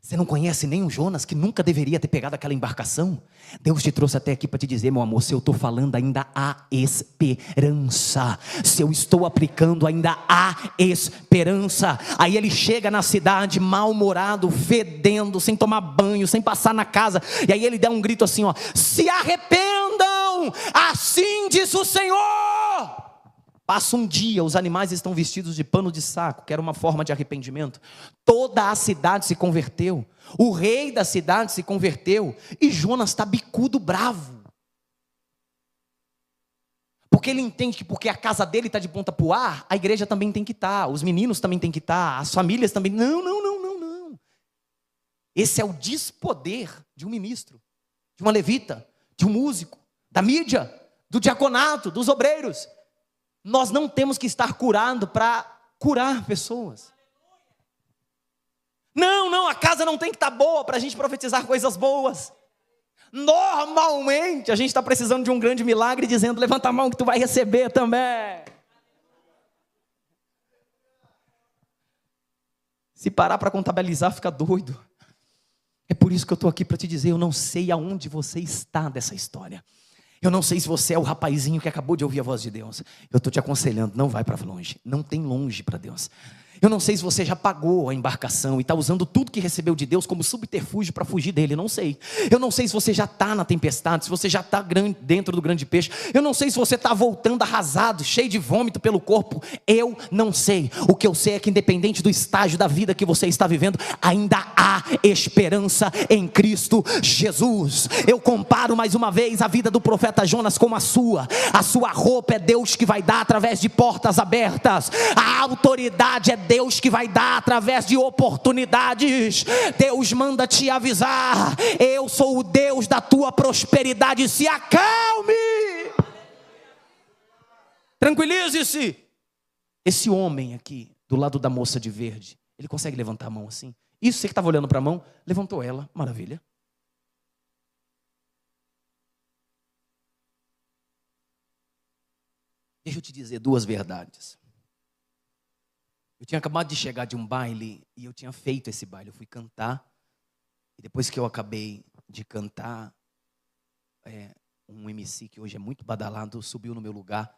[SPEAKER 1] Você não conhece nem o Jonas, que nunca deveria ter pegado aquela embarcação? Deus te trouxe até aqui para te dizer, meu amor, se eu estou falando, ainda há esperança. Se eu estou aplicando, ainda há esperança. Aí ele chega na cidade, mal-humorado, fedendo, sem tomar banho, sem passar na casa. E aí ele dá um grito assim, ó: se arrependam, assim diz o Senhor. Passa um dia, os animais estão vestidos de pano de saco, que era uma forma de arrependimento. Toda a cidade se converteu. O rei da cidade se converteu. E Jonas está bicudo bravo. Porque ele entende que porque a casa dele está de ponta para o ar, a igreja também tem que estar. Os meninos também tem que estar. As famílias também. Não, não, não, não, não. Esse é o despoder de um ministro, de uma levita, de um músico, da mídia, do diaconato, dos obreiros. Nós não temos que estar curando para curar pessoas. Não, a casa não tem que estar boa para a gente profetizar coisas boas. Normalmente a gente está precisando de um grande milagre, dizendo: levanta a mão que tu vai receber também. Se parar para contabilizar, fica doido. É por isso que eu estou aqui para te dizer, eu não sei aonde você está dessa história. Eu não sei se você é o rapazinho que acabou de ouvir a voz de Deus. Eu estou te aconselhando, não vai para longe. Não tem longe para Deus. Eu não sei se você já pagou a embarcação e está usando tudo que recebeu de Deus como subterfúgio para fugir dele. Não sei. Eu não sei se você já está na tempestade, se você já está dentro do grande peixe. Eu não sei se você está voltando arrasado, cheio de vômito pelo corpo. Eu não sei. O que eu sei é que independente do estágio da vida que você está vivendo, ainda há esperança em Cristo Jesus. Eu comparo mais uma vez a vida do profeta Jonas com a sua. A sua roupa é Deus que vai dar através de portas abertas. A autoridade é Deus que vai dar através de oportunidades. Deus manda te avisar: eu sou o Deus da tua prosperidade. Se acalme, tranquilize-se. Esse homem aqui, do lado da moça de verde, ele consegue levantar a mão assim? Isso, você que estava olhando para a mão, levantou ela, maravilha. Deixa eu te dizer 2 verdades. Eu tinha acabado de chegar de um baile e eu tinha feito esse baile. Eu fui cantar e depois que eu acabei de cantar, um MC que hoje é muito badalado subiu no meu lugar.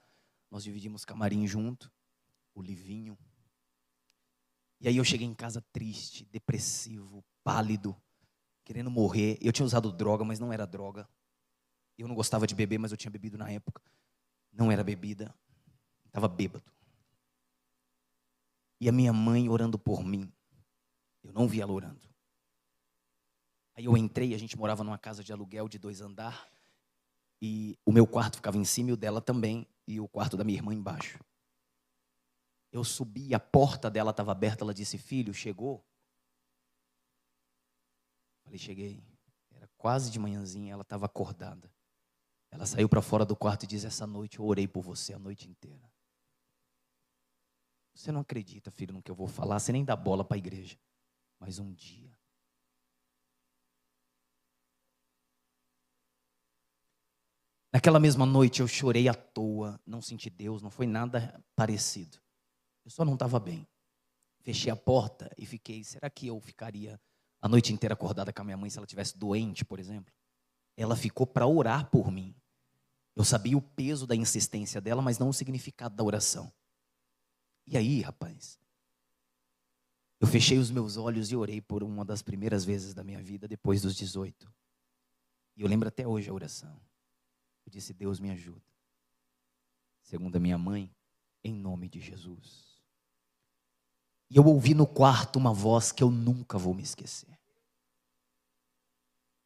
[SPEAKER 1] Nós dividimos camarim junto, o Livinho. E aí eu cheguei em casa triste, depressivo, pálido, querendo morrer. Eu tinha usado droga, mas não era droga. Eu não gostava de beber, mas eu tinha bebido na época. Não era bebida. Estava bêbado. E a minha mãe orando por mim. Eu não vi ela orando. Aí eu entrei, a gente morava numa casa de aluguel de 2 andares. E o meu quarto ficava em cima e o dela também. E o quarto da minha irmã embaixo. Eu subi, a porta dela estava aberta. Ela disse, filho, chegou? Falei, cheguei. Era quase de manhãzinha, ela estava acordada. Ela saiu para fora do quarto e disse, essa noite eu orei por você a noite inteira. Você não acredita, filho, no que eu vou falar. Você nem dá bola para a igreja. Mas um dia. Naquela mesma noite eu chorei à toa. Não senti Deus, não foi nada parecido. Eu só não estava bem. Fechei a porta e fiquei, será que eu ficaria a noite inteira acordada com a minha mãe se ela estivesse doente, por exemplo? Ela ficou para orar por mim. Eu sabia o peso da insistência dela, mas não o significado da oração. E aí, rapaz, eu fechei os meus olhos e orei por uma das primeiras vezes da minha vida, depois dos 18. E eu lembro até hoje a oração. Eu disse, Deus me ajuda. Segundo a minha mãe, em nome de Jesus. E eu ouvi no quarto uma voz que eu nunca vou me esquecer.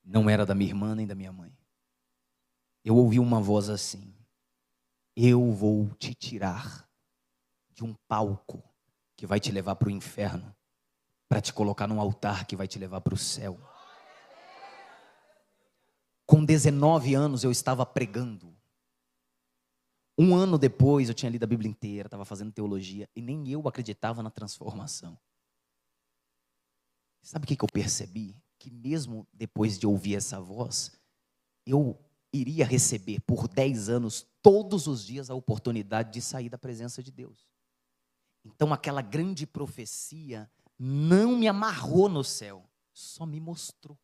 [SPEAKER 1] Não era da minha irmã nem da minha mãe. Eu ouvi uma voz assim, eu vou te tirar de um palco que vai te levar para o inferno, para te colocar num altar que vai te levar para o céu. Com 19 anos eu estava pregando. 1 ano depois eu tinha lido a Bíblia inteira, estava fazendo teologia, e nem eu acreditava na transformação. Sabe o que eu percebi? Que mesmo depois de ouvir essa voz, eu iria receber por 10 anos, todos os dias, a oportunidade de sair da presença de Deus. Então aquela grande profecia não me amarrou no céu, só me mostrou.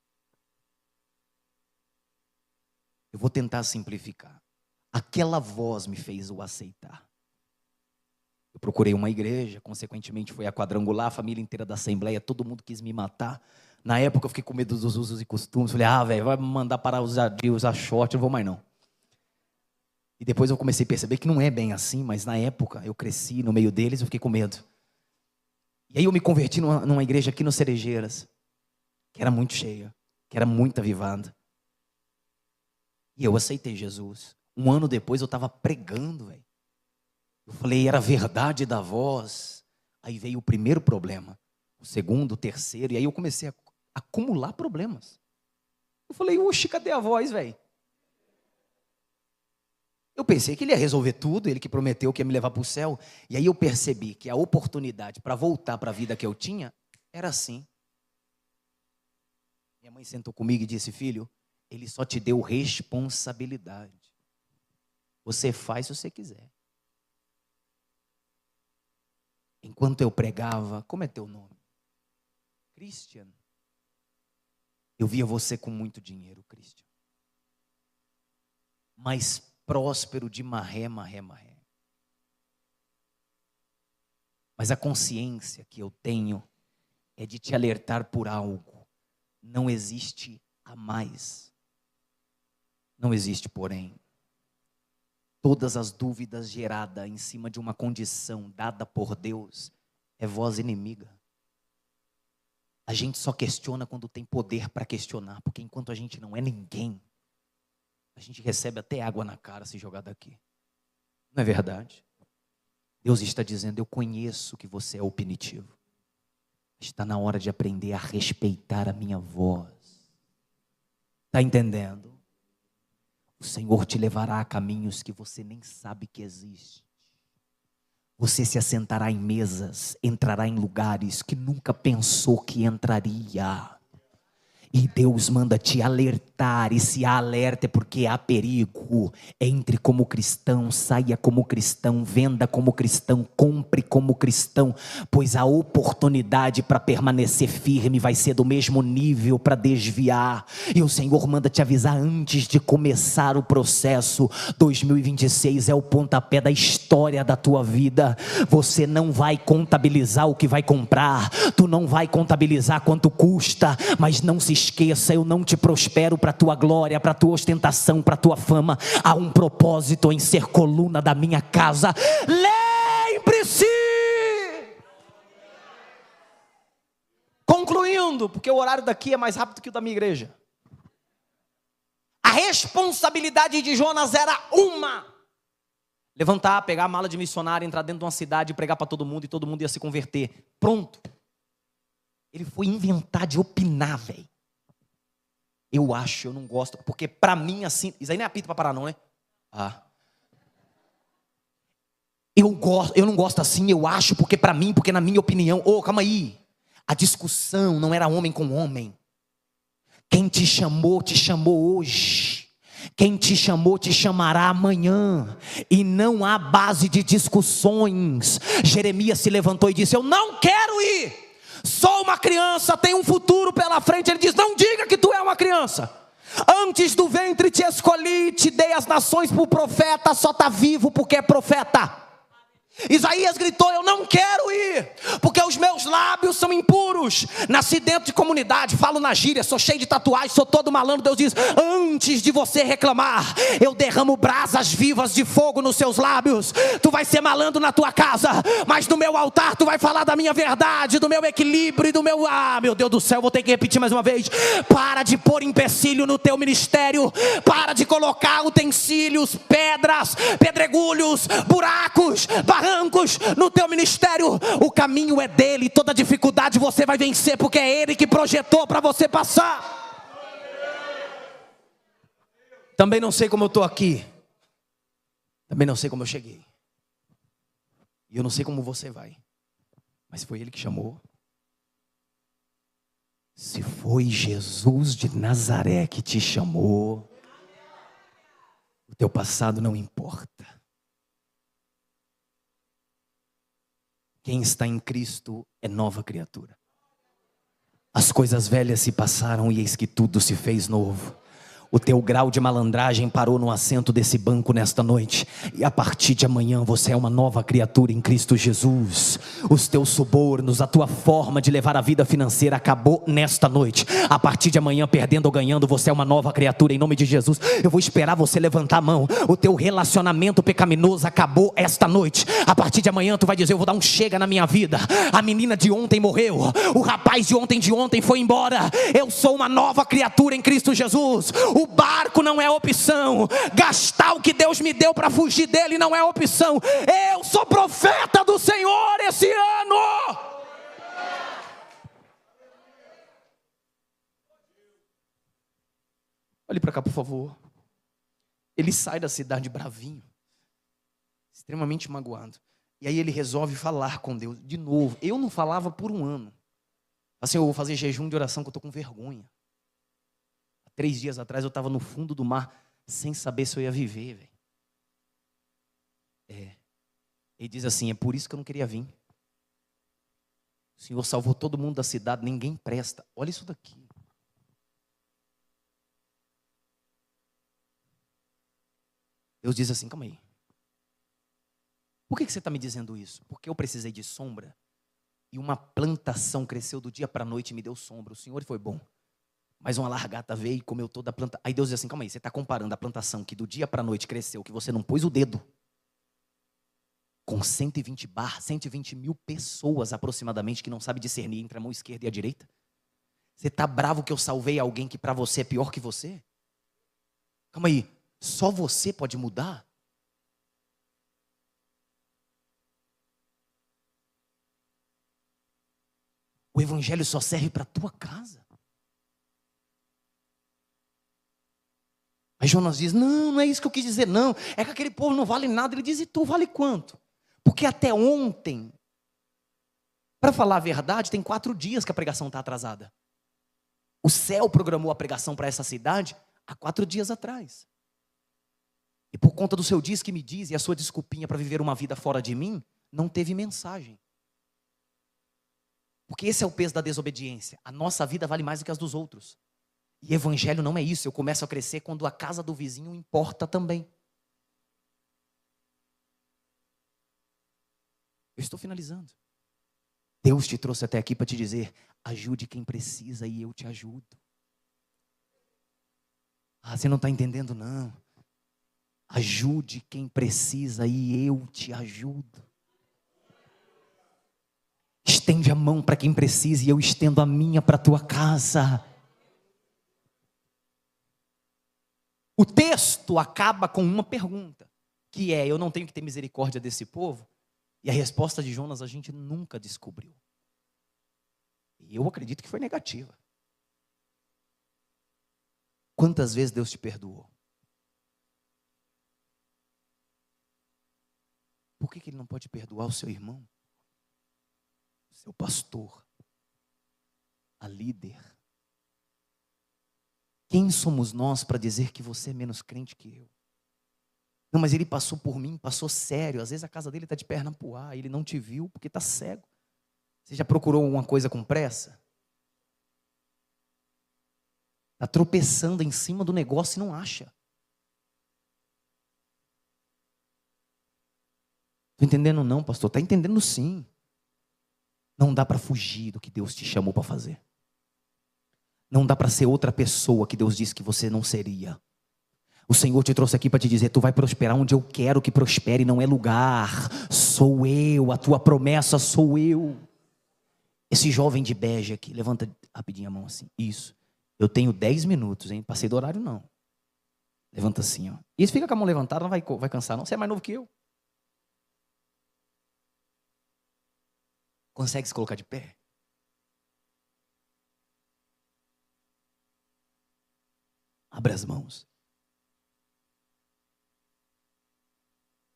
[SPEAKER 1] Eu vou tentar simplificar. Aquela voz me fez o aceitar. Eu procurei uma igreja, consequentemente foi a quadrangular, a família inteira da Assembleia, todo mundo quis me matar. Na época eu fiquei com medo dos usos e costumes. Falei, velho, vai me mandar parar de usar short, eu não vou mais não. E depois eu comecei a perceber que não é bem assim, mas na época eu cresci no meio deles, eu fiquei com medo. E aí eu me converti numa igreja aqui no Cerejeiras, que era muito cheia, que era muito avivada. E eu aceitei Jesus. 1 ano depois eu estava pregando, velho. Eu falei, era verdade da voz. Aí veio o primeiro problema, o segundo, o terceiro, e aí eu comecei a acumular problemas. Eu falei, oxe, cadê a voz, velho? Eu pensei que ele ia resolver tudo, ele que prometeu que ia me levar para o céu. E aí eu percebi que a oportunidade para voltar para a vida que eu tinha era assim. Minha mãe sentou comigo e disse, filho, ele só te deu responsabilidade. Você faz se você quiser. Enquanto eu pregava, como é teu nome? Christian. Eu via você com muito dinheiro, Christian. Mas próspero de marré. Mas a consciência que eu tenho é de te alertar por algo. Não existe a mais. Não existe, porém. Todas as dúvidas geradas em cima de uma condição dada por Deus é voz inimiga. A gente só questiona quando tem poder para questionar, porque enquanto a gente não é ninguém, a gente recebe até água na cara se jogar daqui. Não é verdade? Deus está dizendo, eu conheço que você é opinitivo. Está na hora de aprender a respeitar a minha voz. Está entendendo? O Senhor te levará a caminhos que você nem sabe que existem. Você se assentará em mesas, entrará em lugares que nunca pensou que entraria. E Deus manda te alertar, e se há alerta é porque há perigo. Entre como cristão, saia como cristão, venda como cristão, compre como cristão, pois a oportunidade para permanecer firme vai ser do mesmo nível para desviar. E o Senhor manda te avisar antes de começar o processo. 2026 é o pontapé da história da tua vida. Você não vai contabilizar o que vai comprar, tu não vai contabilizar quanto custa, mas não se esqueça, eu não te prospero para a tua glória, para a tua ostentação, para a tua fama. Há um propósito em ser coluna da minha casa. Lembre-se! Concluindo, porque o horário daqui é mais rápido que o da minha igreja. A responsabilidade de Jonas era uma: levantar, pegar a mala de missionário, entrar dentro de uma cidade, pregar para todo mundo e todo mundo ia se converter. Pronto. Ele foi inventar de opinar, velho. Eu acho, eu não gosto, porque para mim assim, isso aí nem é apito para parar não, né? Eu não gosto assim, eu acho, porque para mim, porque na minha opinião. Calma aí. A discussão não era homem com homem. Quem te chamou hoje. Quem te chamou te chamará amanhã. E não há base de discussões. Jeremias se levantou e disse: eu não quero ir. Sou uma criança, tenho um futuro pela frente. Ele diz: não diga que tu é uma criança. Antes do ventre te escolhi, te dei as nações por profeta. Só está vivo porque é profeta. Isaías gritou: eu não quero ir, porque os meus lábios são impuros. Nasci dentro de comunidade, falo na gíria, sou cheio de tatuagem, sou todo malandro. Deus diz: antes de você reclamar, eu derramo brasas vivas de fogo nos seus lábios. Tu vai ser malandro na tua casa, mas no meu altar tu vai falar da minha verdade, do meu equilíbrio e do meu... meu Deus do céu, vou ter que repetir mais uma vez. Para de pôr empecilho no teu ministério. Para de colocar utensílios, pedras, pedregulhos, buracos, barrancos no teu ministério. O caminho é dele, toda dificuldade você vai vencer, porque é ele que projetou para você passar. Também não sei como eu estou aqui, também não sei como eu cheguei, e eu não sei como você vai, mas foi ele que chamou. Se foi Jesus de Nazaré que te chamou, o teu passado não importa. Quem está em Cristo é nova criatura. As coisas velhas se passaram e eis que tudo se fez novo. O teu grau de malandragem parou no assento desse banco nesta noite. E a partir de amanhã você é uma nova criatura em Cristo Jesus. Os teus subornos, a tua forma de levar a vida financeira acabou nesta noite. A partir de amanhã, perdendo ou ganhando, você é uma nova criatura em nome de Jesus. Eu vou esperar você levantar a mão. O teu relacionamento pecaminoso acabou esta noite. A partir de amanhã tu vai dizer: eu vou dar um chega na minha vida. A menina de ontem morreu. O rapaz de ontem foi embora. Eu sou uma nova criatura em Cristo Jesus. O barco não é opção. Gastar o que Deus me deu para fugir dele não é opção. Eu sou profeta do Senhor esse ano. Olhe para cá, por favor. Ele sai da cidade bravinho, extremamente magoado. E aí ele resolve falar com Deus de novo. Eu não falava por um ano. Assim, eu vou fazer jejum de oração que eu estou com vergonha. 3 dias atrás eu estava no fundo do mar, sem saber se eu ia viver, velho. Ele diz assim: é por isso que eu não queria vir. O Senhor salvou todo mundo da cidade, ninguém presta. Olha isso daqui. Deus diz assim: calma aí. Por que você está me dizendo isso? Porque eu precisei de sombra e uma plantação cresceu do dia para a noite e me deu sombra. O Senhor foi bom. Mas uma largata veio e comeu toda a planta. Aí Deus diz assim: calma aí, você está comparando a plantação que do dia para a noite cresceu, que você não pôs o dedo, com 120 mil pessoas aproximadamente que não sabe discernir entre a mão esquerda e a direita? Você está bravo que eu salvei alguém que para você é pior que você? Calma aí, só você pode mudar? O evangelho só serve para a tua casa. Aí Jonas diz: não é isso que eu quis dizer, não. É que aquele povo não vale nada. Ele diz: e tu vale quanto? Porque até ontem, para falar a verdade, tem 4 dias que a pregação está atrasada. O céu programou a pregação para essa cidade há 4 dias atrás. E por conta do seu diz que me diz e a sua desculpinha para viver uma vida fora de mim, não teve mensagem. Porque esse é o peso da desobediência. A nossa vida vale mais do que as dos outros. E evangelho não é isso. Eu começo a crescer quando a casa do vizinho importa também. Eu estou finalizando. Deus te trouxe até aqui para te dizer: ajude quem precisa e eu te ajudo. Ah, você não está entendendo não. Ajude quem precisa e eu te ajudo. Estende a mão para quem precisa e eu estendo a minha para a tua casa. O texto acaba com uma pergunta, que é: eu não tenho que ter misericórdia desse povo? E a resposta de Jonas a gente nunca descobriu. E eu acredito que foi negativa. Quantas vezes Deus te perdoou? Por que Ele não pode perdoar o seu irmão? O seu pastor? A líder? Quem somos nós para dizer que você é menos crente que eu? Não, mas ele passou por mim, passou sério. Às vezes a casa dele está de perna pro ar, ele não te viu porque está cego. Você já procurou alguma coisa com pressa? Está tropeçando em cima do negócio e não acha. Estou entendendo não, pastor? Está entendendo sim. Não dá para fugir do que Deus te chamou para fazer. Não dá para ser outra pessoa que Deus disse que você não seria. O Senhor te trouxe aqui para te dizer: tu vai prosperar onde eu quero que prospere, não é lugar. Sou eu, a tua promessa sou eu. Esse jovem de bege aqui, levanta rapidinho a mão assim. Isso. Eu tenho 10 minutos, hein? Passei do horário não. Levanta assim, ó. Isso, fica com a mão levantada, não vai cansar não. Você é mais novo que eu. Consegue se colocar de pé? Abra as mãos.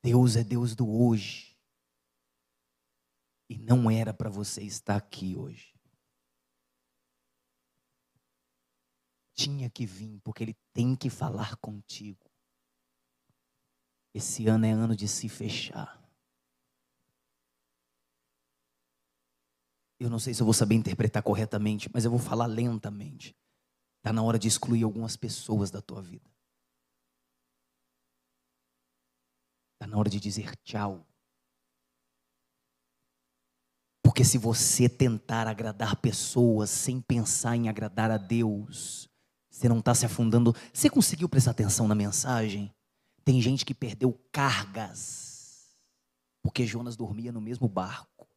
[SPEAKER 1] Deus é Deus do hoje. E não era para você estar aqui hoje. Tinha que vir, porque Ele tem que falar contigo. Esse ano é ano de se fechar. Eu não sei se eu vou saber interpretar corretamente, mas eu vou falar lentamente. Está na hora de excluir algumas pessoas da tua vida. Está na hora de dizer tchau. Porque se você tentar agradar pessoas sem pensar em agradar a Deus, você não está se afundando. Você conseguiu prestar atenção na mensagem? Tem gente que perdeu cargas, porque Jonas dormia no mesmo barco.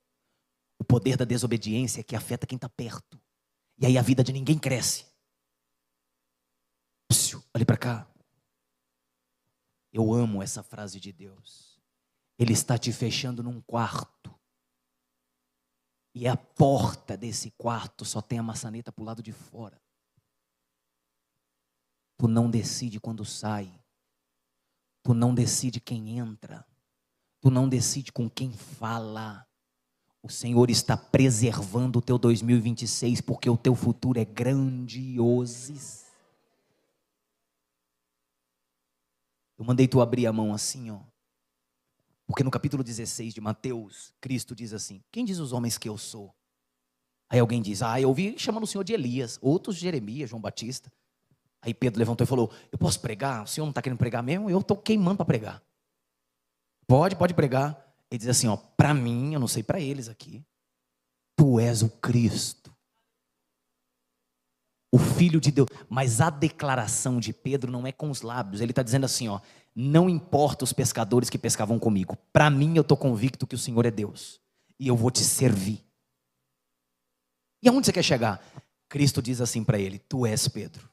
[SPEAKER 1] O poder da desobediência é que afeta quem está perto. E aí a vida de ninguém cresce. Olhe para cá. Eu amo essa frase de Deus. Ele está te fechando num quarto. E a porta desse quarto só tem a maçaneta para o lado de fora. Tu não decide quando sai. Tu não decide quem entra. Tu não decide com quem fala. O Senhor está preservando o teu 2026 porque o teu futuro é grandioso. Eu mandei tu abrir a mão assim, ó. Porque no capítulo 16 de Mateus, Cristo diz assim: quem diz os homens que eu sou? Aí alguém diz: eu ouvi chamando o Senhor de Elias. Outros de Jeremias, João Batista. Aí Pedro levantou e falou: eu posso pregar? O Senhor não está querendo pregar mesmo? Eu estou queimando para pregar. Pode pregar. Ele diz assim, ó: para mim, eu não sei para eles aqui, tu és o Cristo, o Filho de Deus. Mas a declaração de Pedro não é com os lábios. Ele está dizendo assim, ó: não importa os pescadores que pescavam comigo, para mim eu estou convicto que o Senhor é Deus, e eu vou te servir. E aonde você quer chegar? Cristo diz assim para ele: tu és Pedro,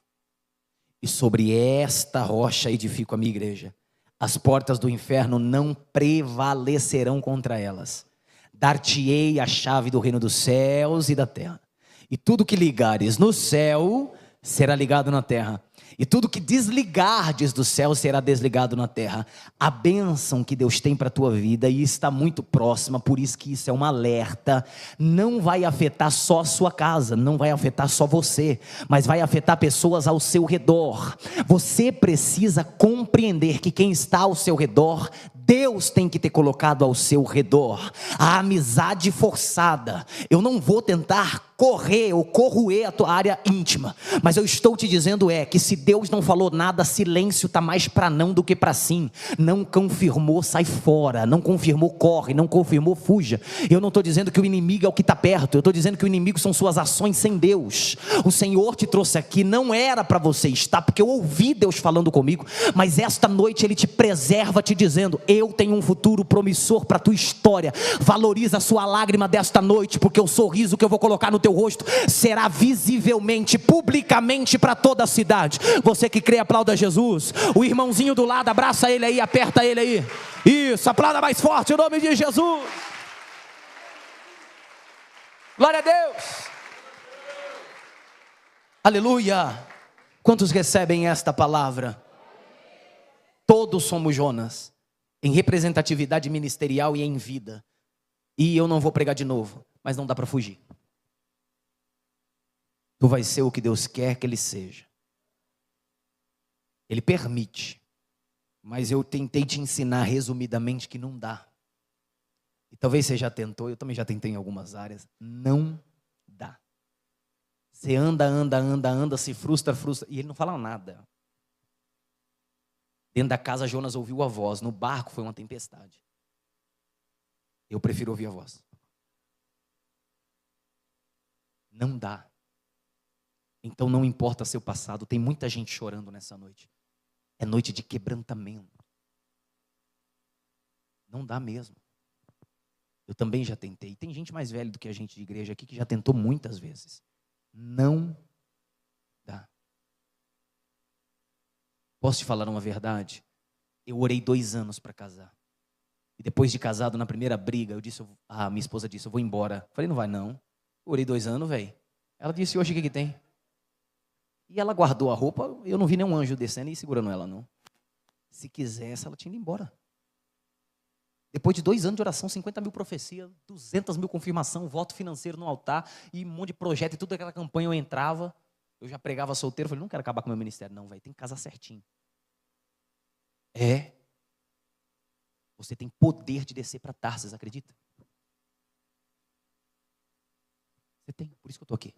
[SPEAKER 1] e sobre esta rocha edifico a minha igreja. As portas do inferno não prevalecerão contra elas. Dar-te-ei a chave do reino dos céus e da terra. E tudo que ligares no céu será ligado na terra. E tudo que desligardes do céu será desligado na terra. A bênção que Deus tem para a tua vida e está muito próxima, por isso que isso é um alerta. Não vai afetar só a sua casa, não vai afetar só você, mas vai afetar pessoas ao seu redor. Você precisa compreender que quem está ao seu redor, Deus tem que ter colocado ao seu redor. A amizade forçada, eu não vou tentar correr ou corroer a tua área íntima, mas eu estou te dizendo que se Deus não falou nada, silêncio está mais para não do que para sim. Não confirmou, sai fora. Não confirmou, corre. Não confirmou, fuja. Eu não estou dizendo que o inimigo é o que está perto, eu estou dizendo que o inimigo são suas ações sem Deus. O Senhor te trouxe aqui, não era para você estar, porque eu ouvi Deus falando comigo, mas esta noite Ele te preserva, te dizendo: eu tenho um futuro promissor para a tua história. Valoriza a sua lágrima desta noite, porque o sorriso que eu vou colocar no teu rosto será visivelmente, publicamente para toda a cidade. Você que crê, aplauda Jesus. O irmãozinho do lado, abraça ele aí, aperta ele aí. Isso, aplauda mais forte o nome de Jesus. Glória a Deus. Aleluia. Quantos recebem esta palavra? Todos somos Jonas, em representatividade ministerial e em vida. E eu não vou pregar de novo, mas não dá para fugir. Tu vai ser o que Deus quer que ele seja. Ele permite, mas eu tentei te ensinar resumidamente que não dá. E talvez você já tentou, eu também já tentei em algumas áreas. Não dá. Você anda, se frustra, e ele não fala nada. Dentro da casa, Jonas ouviu a voz. No barco foi uma tempestade. Eu prefiro ouvir a voz. Não dá. Então não importa seu passado. Tem muita gente chorando nessa noite. É noite de quebrantamento. Não dá mesmo. Eu também já tentei. Tem gente mais velha do que a gente de igreja aqui que já tentou muitas vezes. Não dá. Posso te falar uma verdade? Eu orei 2 anos para casar. E depois de casado, na primeira briga, minha esposa disse: eu vou embora. Eu falei: não vai não. Eu orei 2 anos, velho. Ela disse: hoje o que tem? E ela guardou a roupa, eu não vi nenhum anjo descendo e segurando ela, não. Se quisesse, ela tinha ido embora. Depois de 2 anos de oração, 50 mil profecias, 200 mil confirmação, voto financeiro no altar, e um monte de projeto, e toda aquela campanha eu entrava, eu já pregava solteiro, falei: não quero acabar com o meu ministério. Não, velho, tem que casar certinho. Você tem poder de descer para Tarsis, acredita? Você tem, por isso que eu estou aqui.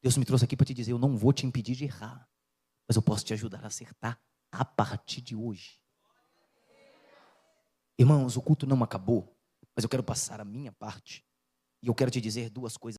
[SPEAKER 1] Deus me trouxe aqui para te dizer: eu não vou te impedir de errar, mas eu posso te ajudar a acertar a partir de hoje. Irmãos, o culto não acabou, mas eu quero passar a minha parte. E eu quero te dizer 2 coisas.